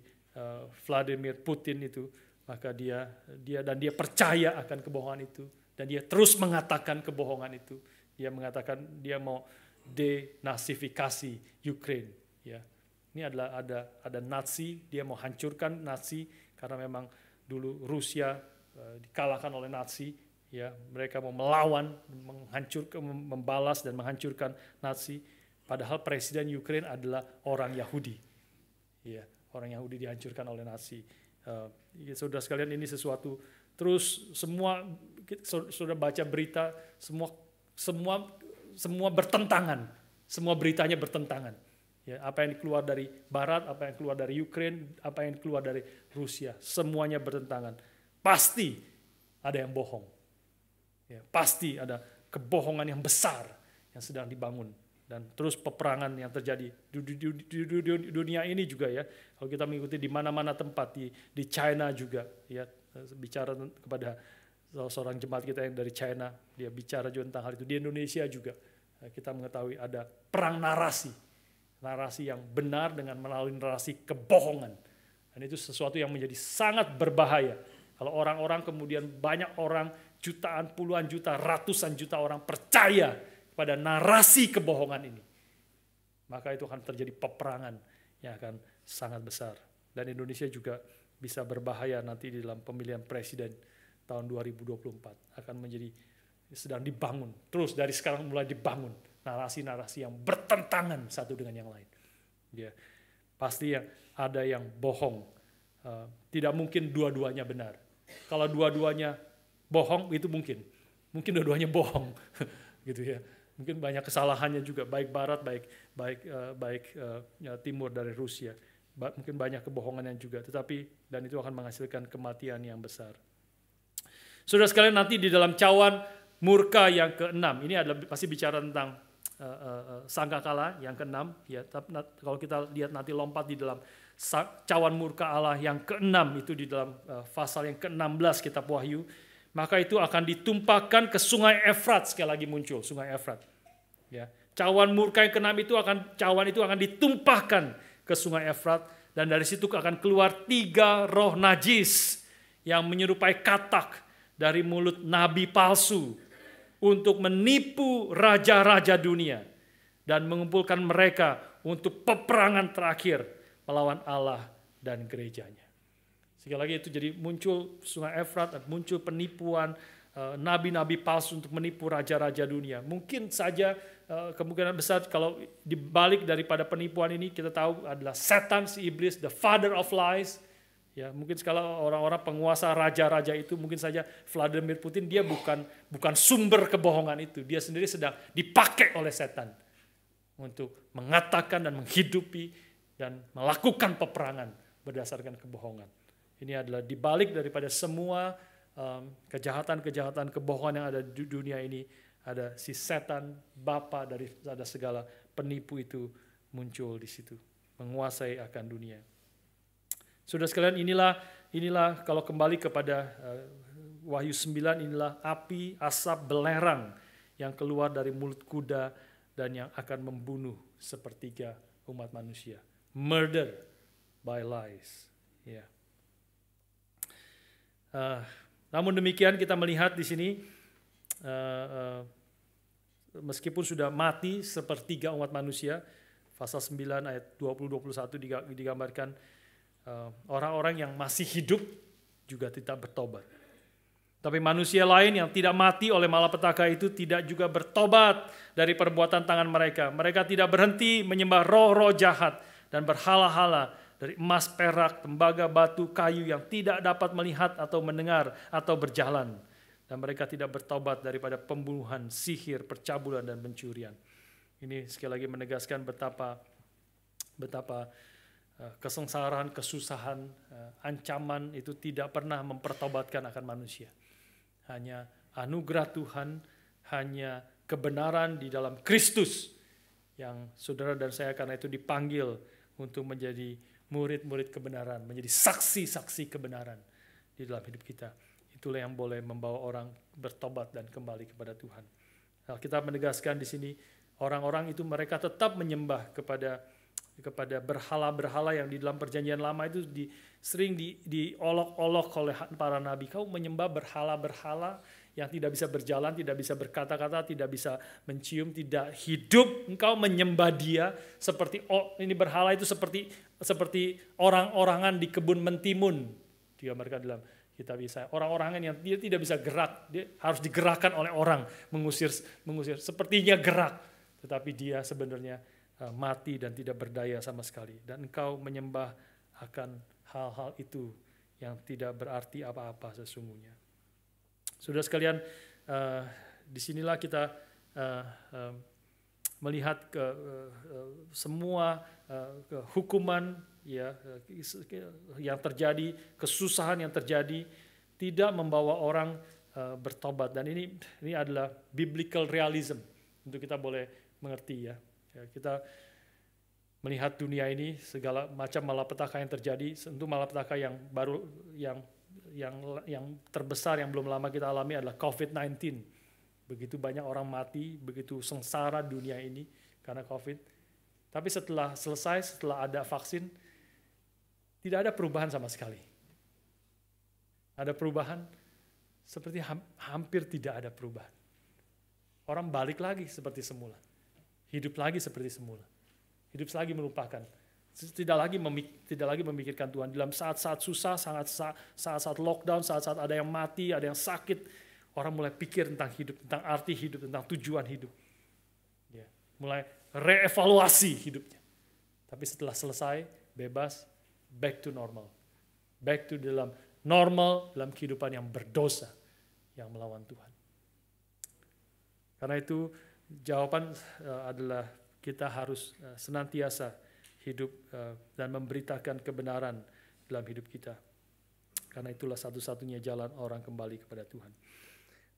Vladimir Putin itu, maka dia percaya akan kebohongan itu dan dia terus mengatakan kebohongan itu. Dia mengatakan dia mau denasifikasi Ukraine, ya. Ini adalah ada Nazi, dia mau hancurkan Nazi karena memang dulu Rusia dikalahkan oleh Nazi, ya. Mereka mau melawan, menghancurkan, membalas dan menghancurkan Nazi. Padahal presiden Ukraine adalah orang Yahudi, ya. Orang Yahudi dihancurkan oleh Nazi. Saudara sekalian, ini sesuatu terus semua sudah baca berita, semua bertentangan, semua beritanya bertentangan. Ya, apa yang keluar dari Barat, apa yang keluar dari Ukraine, apa yang keluar dari Rusia, semuanya bertentangan. Pasti ada yang bohong. Ya, pasti ada kebohongan yang besar yang sedang dibangun. Dan terus peperangan yang terjadi di dunia ini juga, ya. Kalau kita mengikuti di mana-mana tempat, di China juga, ya, bicara kepada seorang jemaat kita yang dari China, dia bicara juga tentang hal itu. Di Indonesia juga kita mengetahui ada perang narasi yang benar dengan melalui narasi kebohongan. Dan itu sesuatu yang menjadi sangat berbahaya. Kalau orang-orang kemudian banyak orang, jutaan, puluhan juta, ratusan juta orang percaya pada narasi kebohongan ini, maka itu akan terjadi peperangan yang akan sangat besar. Dan Indonesia juga bisa berbahaya nanti di dalam pemilihan presiden tahun 2024. Akan menjadi sedang dibangun, terus dari sekarang mulai dibangun narasi-narasi yang bertentangan satu dengan yang lain. Ya, pasti ada yang bohong. Tidak mungkin dua-duanya benar. Kalau dua-duanya bohong itu mungkin dua-duanya bohong, gitu ya. Mungkin banyak kesalahannya juga, baik Barat, baik Timur dari Rusia. Mungkin banyak kebohongannya juga, dan itu akan menghasilkan kematian yang besar. Saudara sekalian, nanti di dalam cawan murka yang ke-6, ini adalah pasti bicara tentang sangkakala yang ke-6. Ya, kalau kita lihat nanti lompat di dalam cawan murka Allah yang ke-6 itu di dalam pasal yang ke-16 kitab Wahyu. Maka itu akan ditumpahkan ke sungai Efrat, sekali lagi muncul sungai Efrat. Ya, cawan murka yang ke-6 itu akan ditumpahkan ke sungai Efrat, dan dari situ akan keluar 3 roh najis yang menyerupai katak dari mulut nabi palsu untuk menipu raja-raja dunia dan mengumpulkan mereka untuk peperangan terakhir melawan Allah dan gerejanya. Sekali lagi itu jadi muncul sungai Efrat, muncul penipuan nabi-nabi palsu untuk menipu raja-raja dunia. Mungkin saja kemungkinan besar kalau dibalik daripada penipuan ini kita tahu adalah setan, si iblis, the father of lies. Ya, mungkin kalau orang-orang penguasa raja-raja itu mungkin saja Vladimir Putin dia bukan sumber kebohongan itu. Dia sendiri sedang dipakai oleh setan untuk mengatakan dan menghidupi dan melakukan peperangan berdasarkan kebohongan. Ini adalah dibalik daripada semua kejahatan-kejahatan kebohongan yang ada di dunia ini, ada si setan, bapa dari ada segala penipu itu muncul di situ, menguasai akan dunia. Saudara sekalian, inilah kalau kembali kepada Wahyu 9, inilah api asap belerang yang keluar dari mulut kuda dan yang akan membunuh sepertiga umat manusia. Murder by lies. Ya. Namun demikian kita melihat di sini meskipun sudah mati sepertiga umat manusia, pasal 9 ayat 20-21 digambarkan orang-orang yang masih hidup juga tidak bertobat. Tapi manusia lain yang tidak mati oleh malapetaka itu tidak juga bertobat dari perbuatan tangan mereka. Mereka tidak berhenti menyembah roh-roh jahat dan berhala-hala dari emas, perak, tembaga, batu, kayu yang tidak dapat melihat atau mendengar atau berjalan. Dan mereka tidak bertobat daripada pembunuhan, sihir, percabulan, dan pencurian. Ini sekali lagi menegaskan betapa kesengsaraan, kesusahan, ancaman itu tidak pernah mempertobatkan akan manusia. Hanya anugerah Tuhan, hanya kebenaran di dalam Kristus yang saudara dan saya karena itu dipanggil untuk menjadi murid-murid kebenaran, menjadi saksi-saksi kebenaran di dalam hidup kita. Itulah yang boleh membawa orang bertobat dan kembali kepada Tuhan. Nah, kita menegaskan di sini orang-orang itu mereka tetap menyembah kepada kepada berhala-berhala yang di dalam perjanjian lama itu sering diolok-olok oleh para nabi. Kau menyembah berhala-berhala yang tidak bisa berjalan, tidak bisa berkata-kata, tidak bisa mencium, tidak hidup. Engkau menyembah dia seperti ini berhala itu seperti orang-orangan di kebun mentimun. Digambarkan dalam kitab Yesaya. Orang-orangan yang dia tidak bisa gerak, dia harus digerakkan oleh orang, mengusir. Sepertinya gerak, tetapi dia sebenarnya mati dan tidak berdaya sama sekali. Dan engkau menyembah akan hal-hal itu yang tidak berarti apa-apa sesungguhnya. Saudara sekalian, disinilah kita melihat semua hukuman ya yang terjadi, kesusahan yang terjadi tidak membawa orang bertobat. Dan ini adalah biblical realism untuk kita boleh mengerti ya. Kita melihat dunia ini segala macam malapetaka yang terjadi, tentu malapetaka yang baru yang terbesar yang belum lama kita alami adalah COVID-19. Begitu banyak orang mati, begitu sengsara dunia ini karena COVID. Tapi setelah selesai, setelah ada vaksin, tidak ada perubahan sama sekali. Ada perubahan seperti hampir tidak ada perubahan. Orang balik lagi seperti semula. Hidup lagi seperti semula. Hidup lagi melupakan. Tidak lagi memikirkan Tuhan. Dalam saat-saat susah, saat-saat lockdown, saat-saat ada yang mati, ada yang sakit, orang mulai pikir tentang hidup, tentang arti hidup, tentang tujuan hidup. Ya, mulai reevaluasi hidupnya. Tapi setelah selesai, bebas, back to normal. Back to dalam normal, dalam kehidupan yang berdosa, yang melawan Tuhan. Karena itu jawaban adalah kita harus senantiasa hidup dan memberitakan kebenaran dalam hidup kita. Karena itulah satu-satunya jalan orang kembali kepada Tuhan.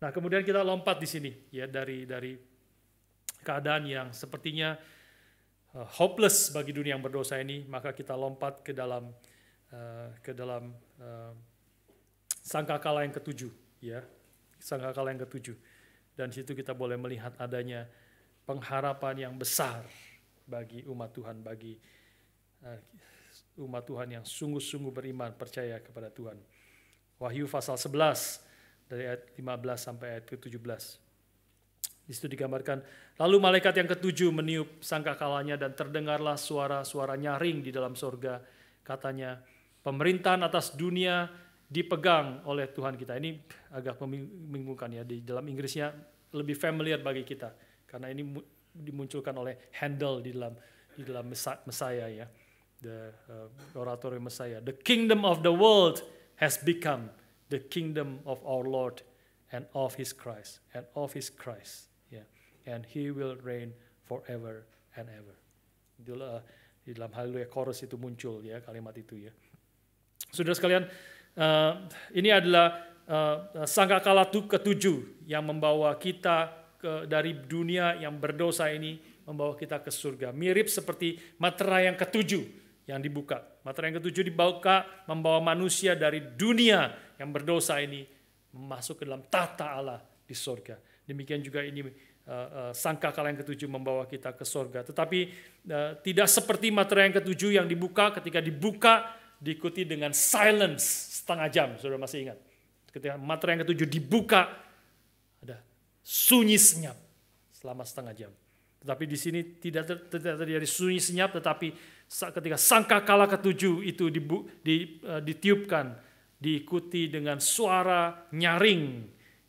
Nah, kemudian kita lompat di sini ya dari keadaan yang sepertinya hopeless bagi dunia yang berdosa ini, maka kita lompat ke dalam sangkakala yang ketujuh ya. Sangkakala yang ketujuh. Dan di situ kita boleh melihat adanya pengharapan yang besar bagi umat Tuhan, bagi umat Tuhan yang sungguh-sungguh beriman, percaya kepada Tuhan. Wahyu pasal 11 dari ayat 15 sampai ayat ke-17. Di situ digambarkan, lalu malaikat yang ketujuh meniup sangkakalanya dan terdengarlah suara-suara nyaring di dalam sorga. Katanya, pemerintahan atas dunia dipegang oleh Tuhan kita. Ini agak membingungkan ya, di dalam Inggrisnya lebih familiar bagi kita. Karena ini dimunculkan oleh Handel di dalam Messiah ya, the oratory Messiah. The kingdom of the world has become the kingdom of our Lord and of His Christ yeah. And He will reign forever and ever. Di dalam Haleluya chorus itu muncul ya kalimat itu ya. Saudara sekalian, ini adalah sangkakala ketujuh yang membawa kita dari dunia yang berdosa ini, membawa kita ke surga. Mirip seperti materai yang ketujuh yang dibuka. Materai yang ketujuh dibuka membawa manusia dari dunia yang berdosa ini masuk ke dalam tahta Allah di surga. Demikian juga ini sangkakala yang ketujuh membawa kita ke surga. Tetapi tidak seperti materai yang ketujuh yang dibuka, ketika dibuka diikuti dengan silence setengah jam. Saudara masih ingat? Ketika materai yang ketujuh dibuka, ada sunyi senyap selama setengah jam. Tetapi di sini tidak terjadi sunyi senyap, tetapi ketika sangkakala ketujuh itu ditiupkan, diikuti dengan suara nyaring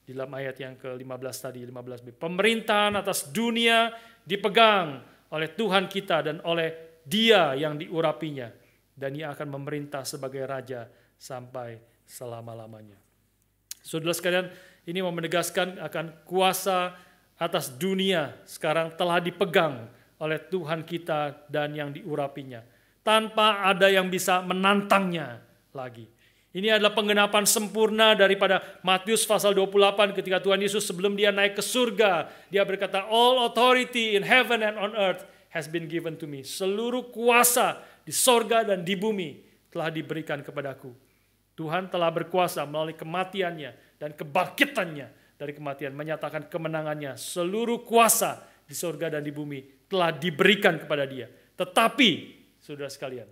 di dalam ayat yang ke-15 tadi, 15b. Pemerintahan atas dunia dipegang oleh Tuhan kita dan oleh Dia yang diurapinya, dan Ia akan memerintah sebagai raja sampai selama-lamanya. Saudara sekalian, ini mau menegaskan akan kuasa atas dunia sekarang telah dipegang oleh Tuhan kita dan yang diurapinya, tanpa ada yang bisa menantangnya lagi. Ini adalah penggenapan sempurna daripada Matius pasal 28 ketika Tuhan Yesus sebelum Dia naik ke surga, Dia berkata, all authority in heaven and on earth has been given to me. Seluruh kuasa di sorga dan di bumi telah diberikan kepadaku. Tuhan telah berkuasa melalui kematiannya dan kebangkitannya dari kematian, menyatakan kemenangannya. Seluruh kuasa di sorga dan di bumi telah diberikan kepada Dia. Tetapi, saudara sekalian,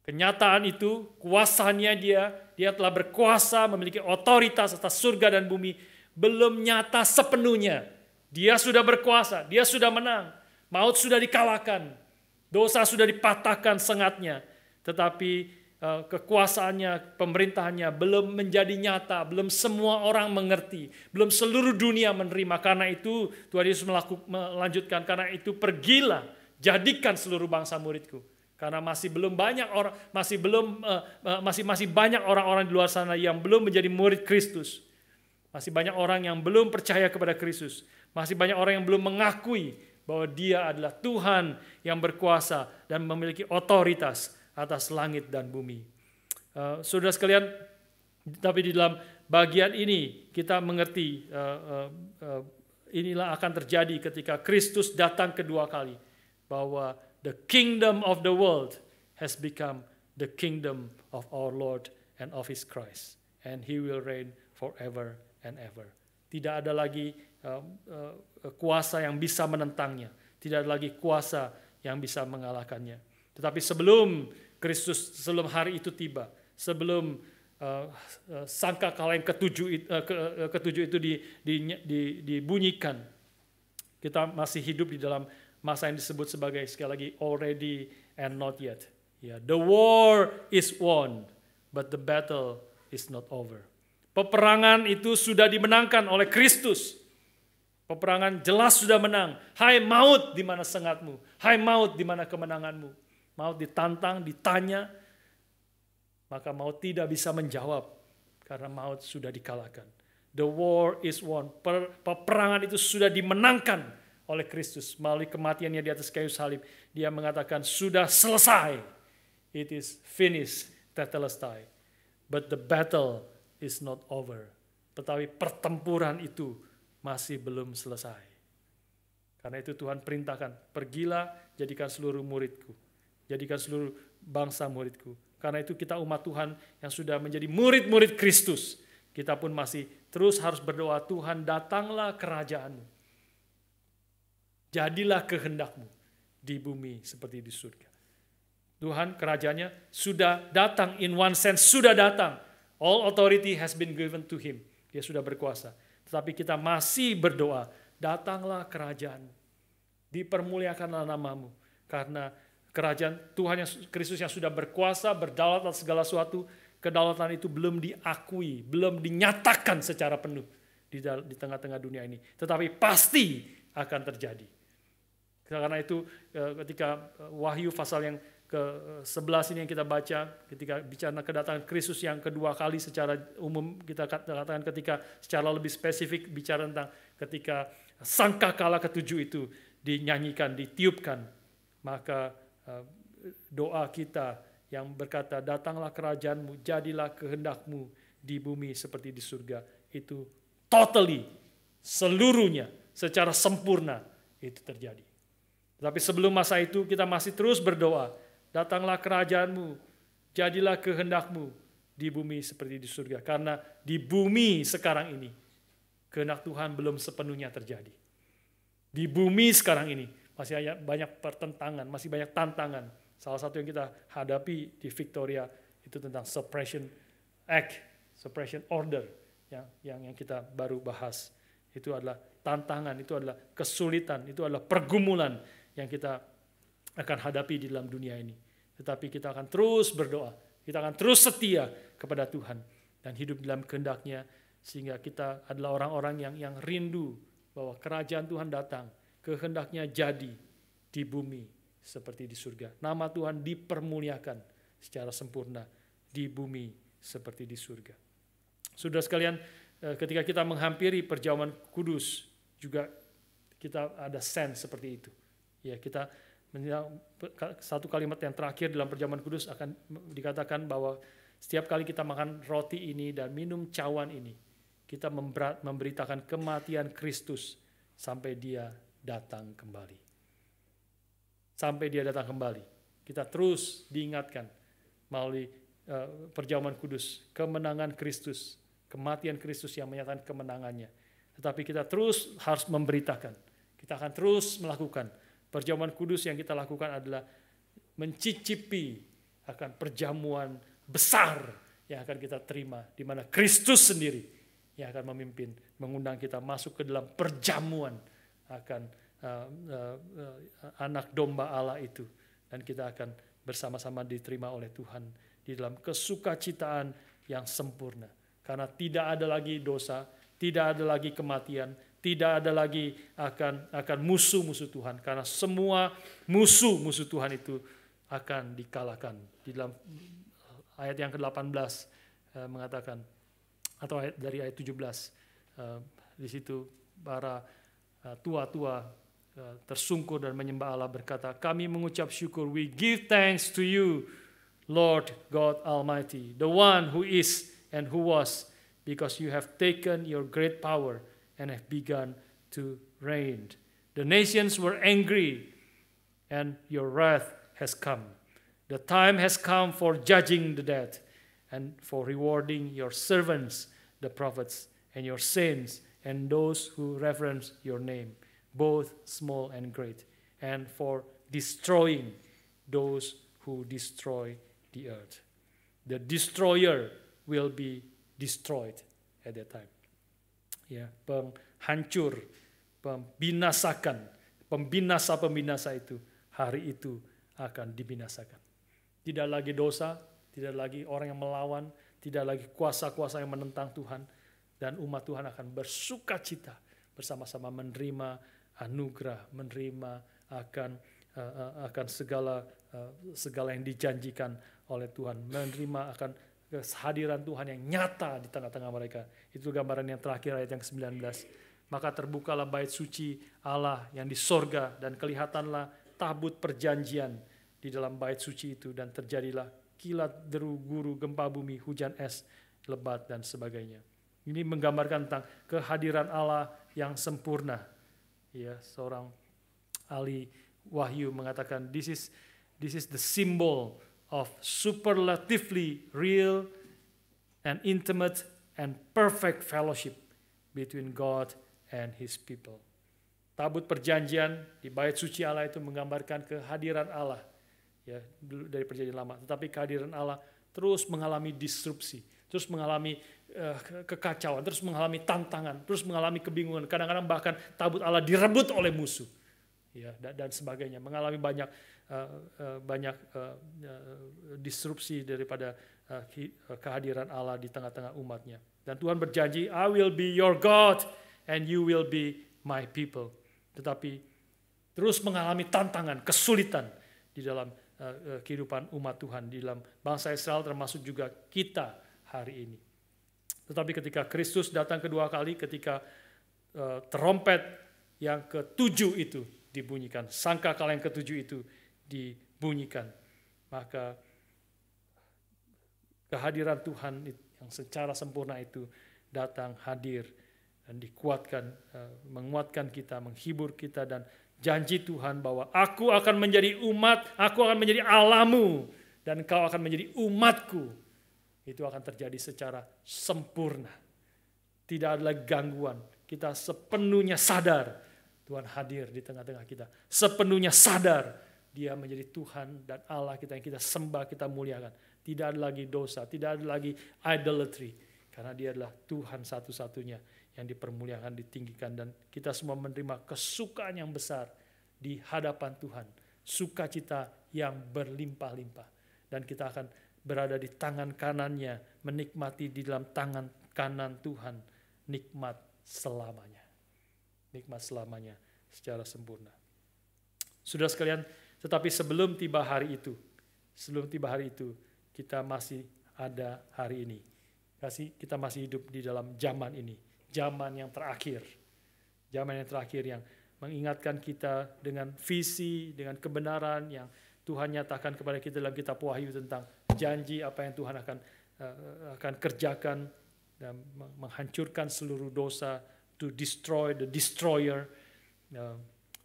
kenyataan itu, kuasanya dia telah berkuasa, memiliki otoritas atas surga dan bumi, belum nyata sepenuhnya. Dia sudah berkuasa, dia sudah menang, maut sudah dikalahkan, dosa sudah dipatahkan sengatnya, tetapi kekuasaannya, pemerintahannya belum menjadi nyata, belum semua orang mengerti, belum seluruh dunia menerima. Karena itu Tuhan Yesus melanjutkan, karena itu pergilah, jadikan seluruh bangsa muridku. Karena masih banyak orang-orang di luar sana yang belum menjadi murid Kristus. Masih banyak orang yang belum percaya kepada Kristus. Masih banyak orang yang belum mengakui bahwa Dia adalah Tuhan yang berkuasa dan memiliki otoritas atas langit dan bumi. Saudara sekalian, tapi di dalam bagian ini kita mengerti inilah akan terjadi ketika Kristus datang kedua kali, bahwa the kingdom of the world has become the kingdom of our Lord and of His Christ, and He will reign forever and ever. Tidak ada lagi kuasa yang bisa menentangnya, tidak ada lagi kuasa yang bisa mengalahkannya. Tetapi sebelum hari itu tiba, sebelum sangkakala yang ketujuh itu dibunyikan, kita masih hidup di dalam masa yang disebut sebagai, sekali lagi, already and not yet. The war is won, but the battle is not over. Peperangan itu sudah dimenangkan oleh Kristus. Peperangan jelas sudah menang. Hai maut, di mana sengatmu? Hai maut, di mana kemenanganmu? Maut ditantang, ditanya, maka maut tidak bisa menjawab karena maut sudah dikalahkan. The war is won. Peperangan itu sudah dimenangkan oleh Kristus melalui kematiannya di atas kayu salib. Dia mengatakan sudah selesai. It is finished, tetelestai. But the battle is not over. Tetapi pertempuran itu masih belum selesai. Karena itu Tuhan perintahkan, pergilah jadikan seluruh muridku. Jadikan seluruh bangsa muridku. Karena itu kita umat Tuhan yang sudah menjadi murid-murid Kristus. Kita pun masih terus harus berdoa, Tuhan datanglah kerajaanmu. Jadilah kehendakmu di bumi seperti di surga. Tuhan kerajaannya sudah datang, in one sense sudah datang. All authority has been given to Him. Dia sudah berkuasa. Tetapi kita masih berdoa, datanglah kerajaanmu. Dipermuliakanlah namamu. Karena kerajaan Tuhan yang Kristus yang sudah berkuasa, berdaulat atas segala sesuatu, kedaulatan itu belum diakui, belum dinyatakan secara penuh di tengah-tengah dunia ini. Tetapi pasti akan terjadi. Karena itu ketika Wahyu pasal yang ke-11 ini yang kita baca, ketika bicara kedatangan Kristus yang kedua kali secara umum, kita katakan ketika secara lebih spesifik bicara tentang ketika sangkakala ketujuh itu dinyanyikan, ditiupkan, maka doa kita yang berkata, datanglah kerajaanmu, jadilah kehendakmu di bumi seperti di surga, itu totally, seluruhnya, secara sempurna itu terjadi. Tapi sebelum masa itu kita masih terus berdoa, datanglah kerajaanmu, jadilah kehendakmu di bumi seperti di surga. Karena di bumi sekarang ini, kehendak Tuhan belum sepenuhnya terjadi. Di bumi sekarang ini, masih banyak pertentangan, masih banyak tantangan. Salah satu yang kita hadapi di Victoria itu tentang Suppression Act, Suppression Order yang kita baru bahas. Itu adalah tantangan, itu adalah kesulitan, itu adalah pergumulan yang kita akan hadapi di dalam dunia ini. Tetapi kita akan terus berdoa, kita akan terus setia kepada Tuhan dan hidup dalam kehendak-Nya, sehingga kita adalah orang-orang yang rindu bahwa kerajaan Tuhan datang, kehendak-Nya jadi di bumi seperti di surga. Nama Tuhan dipermuliakan secara sempurna di bumi seperti di surga. Saudara sekalian, ketika kita menghampiri perjamuan kudus, juga kita ada sense seperti itu. Ya, kita satu kalimat yang terakhir dalam perjamuan kudus akan dikatakan bahwa setiap kali kita makan roti ini dan minum cawan ini, kita memberitakan kematian Kristus sampai Dia datang kembali. Sampai Dia datang kembali. Kita terus diingatkan melalui perjamuan kudus, kemenangan Kristus, kematian Kristus yang menyatakan kemenangannya. Tetapi kita terus harus memberitakan. Kita akan terus melakukan Perjamuan kudus yang kita lakukan adalah mencicipi akan perjamuan besar yang akan kita terima, di mana Kristus sendiri yang akan memimpin, mengundang kita masuk ke dalam perjamuan akan anak domba Allah itu. Dan kita akan bersama-sama diterima oleh Tuhan di dalam kesukacitaan yang sempurna. Karena tidak ada lagi dosa, tidak ada lagi kematian, tidak ada lagi akan musuh-musuh Tuhan. Karena semua musuh-musuh Tuhan itu akan dikalahkan. Di dalam ayat yang ke-18 mengatakan, atau dari ayat 17, di situ para tua-tua tersungkur dan menyembah Allah berkata, kami mengucap syukur, we give thanks to you, Lord God Almighty, the one who is and who was, because you have taken your great power and have begun to reign. The nations were angry and your wrath has come. The time has come for judging the dead and for rewarding your servants, the prophets, and your saints, and those who reverence your name, both small and great, and for destroying those who destroy the earth. The destroyer will be destroyed at that time. Ya, penghancur, pembinasa itu hari itu akan dibinasakan. Tidak lagi dosa, tidak lagi orang yang melawan, tidak lagi kuasa-kuasa yang menentang Tuhan, dan umat Tuhan akan bersukacita bersama-sama menerima anugerah, menerima akan segala yang dijanjikan oleh Tuhan, menerima akan kehadiran Tuhan yang nyata di tengah-tengah mereka. Itu gambaran yang terakhir ayat yang ke-19. Maka terbukalah bait suci Allah yang di sorga, dan kelihatanlah tabut perjanjian di dalam bait suci itu, dan terjadilah kilat, deru, guru, gempa bumi, hujan es, lebat, dan sebagainya. Ini menggambarkan tentang kehadiran Allah yang sempurna. Ya, seorang ahli wahyu mengatakan this is the symbol of superlatively real and intimate and perfect fellowship between God and his people. Tabut perjanjian di bait suci Allah itu menggambarkan kehadiran Allah, ya, dari perjanjian lama. Tetapi kehadiran Allah terus mengalami disrupsi, terus mengalami kekacauan, terus mengalami tantangan, terus mengalami kebingungan. Kadang-kadang bahkan tabut Allah direbut oleh musuh, ya, dan sebagainya. Mengalami banyak disrupsi daripada kehadiran Allah di tengah-tengah umatnya. Dan Tuhan berjanji, I will be your God and you will be my people. Tetapi terus mengalami tantangan, kesulitan di dalam kehidupan umat Tuhan, di dalam bangsa Israel, termasuk juga kita hari ini. Tetapi ketika Kristus datang kedua kali, ketika terompet yang ke-7 itu dibunyikan, sangkakala yang ke-7 itu dibunyikan, maka kehadiran Tuhan yang secara sempurna itu datang, hadir, dan dikuatkan, menguatkan kita, menghibur kita, dan janji Tuhan bahwa aku akan menjadi umat, aku akan menjadi Allahmu, dan kau akan menjadi umatku. Itu akan terjadi secara sempurna. Tidak ada lagi gangguan. Kita sepenuhnya sadar Tuhan hadir di tengah-tengah kita. Sepenuhnya sadar Dia menjadi Tuhan dan Allah kita yang kita sembah, kita muliakan. Tidak ada lagi dosa, tidak ada lagi idolatry. Karena Dia adalah Tuhan satu-satunya yang dipermuliakan, ditinggikan. Dan kita semua menerima kesukaan yang besar di hadapan Tuhan. Sukacita yang berlimpah-limpah. Dan kita akan berada di tangan kanannya, menikmati di dalam tangan kanan Tuhan, nikmat selamanya. Nikmat selamanya secara sempurna. Sudah sekalian, tetapi sebelum tiba hari itu, kita masih ada hari ini. Kita masih hidup di dalam zaman ini, zaman yang terakhir. Zaman yang terakhir yang mengingatkan kita dengan visi, dengan kebenaran yang Tuhan nyatakan kepada kita dalam kitab Wahyu tentang janji apa yang Tuhan akan kerjakan dan menghancurkan seluruh dosa, to destroy the destroyer.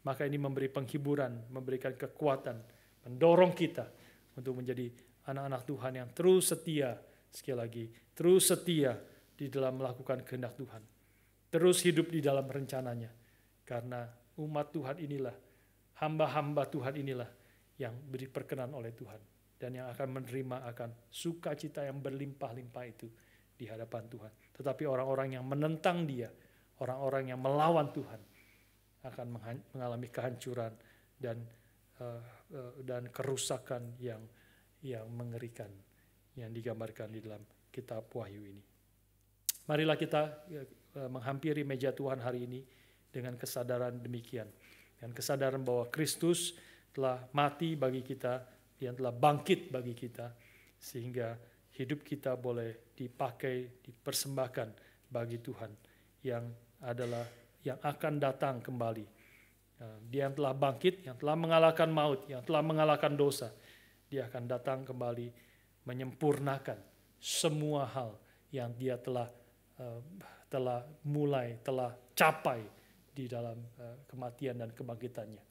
Maka ini memberi penghiburan, memberikan kekuatan, mendorong kita untuk menjadi anak-anak Tuhan yang terus setia, sekali lagi, terus setia di dalam melakukan kehendak Tuhan. Terus hidup di dalam rencananya. Karena umat Tuhan inilah hamba-hamba Tuhan inilah yang diperkenan oleh Tuhan dan yang akan menerima akan sukacita yang berlimpah-limpah itu di hadapan Tuhan. Tetapi orang-orang yang menentang Dia, orang-orang yang melawan Tuhan akan mengalami kehancuran dan kerusakan yang mengerikan yang digambarkan di dalam kitab Wahyu ini. Marilah kita menghampiri meja Tuhan hari ini dengan kesadaran demikian. Dan kesadaran bahwa Kristus telah mati bagi kita, Dia telah bangkit bagi kita, sehingga hidup kita boleh dipakai, dipersembahkan bagi Tuhan yang akan datang kembali. Dia yang telah bangkit, yang telah mengalahkan maut, yang telah mengalahkan dosa. Dia akan datang kembali menyempurnakan semua hal yang Dia telah capai di dalam kematian dan kebangkitannya.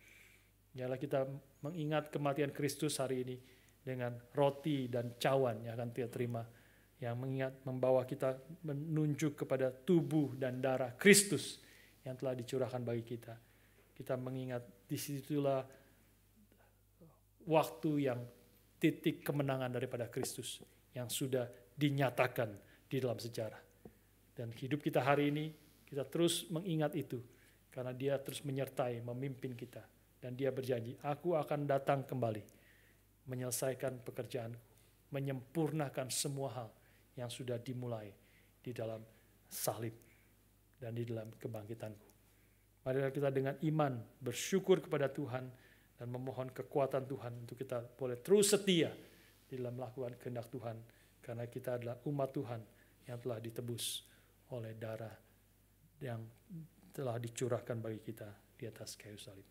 Biarlah kita mengingat kematian Kristus hari ini dengan roti dan cawan yang akan kita terima, yang membawa kita menunjuk kepada tubuh dan darah Kristus yang telah dicurahkan bagi kita. Kita mengingat disitulah waktu yang titik kemenangan daripada Kristus yang sudah dinyatakan di dalam sejarah. Dan hidup kita hari ini, kita terus mengingat itu, karena Dia terus menyertai, memimpin kita. Dan Dia berjanji, aku akan datang kembali, menyelesaikan pekerjaanku, menyempurnakan semua hal yang sudah dimulai di dalam salib dan di dalam kebangkitanku. Marilah kita dengan iman bersyukur kepada Tuhan dan memohon kekuatan Tuhan untuk kita boleh terus setia di dalam melakukan kehendak Tuhan, karena kita adalah umat Tuhan yang telah ditebus oleh darah yang telah dicurahkan bagi kita di atas kayu salib.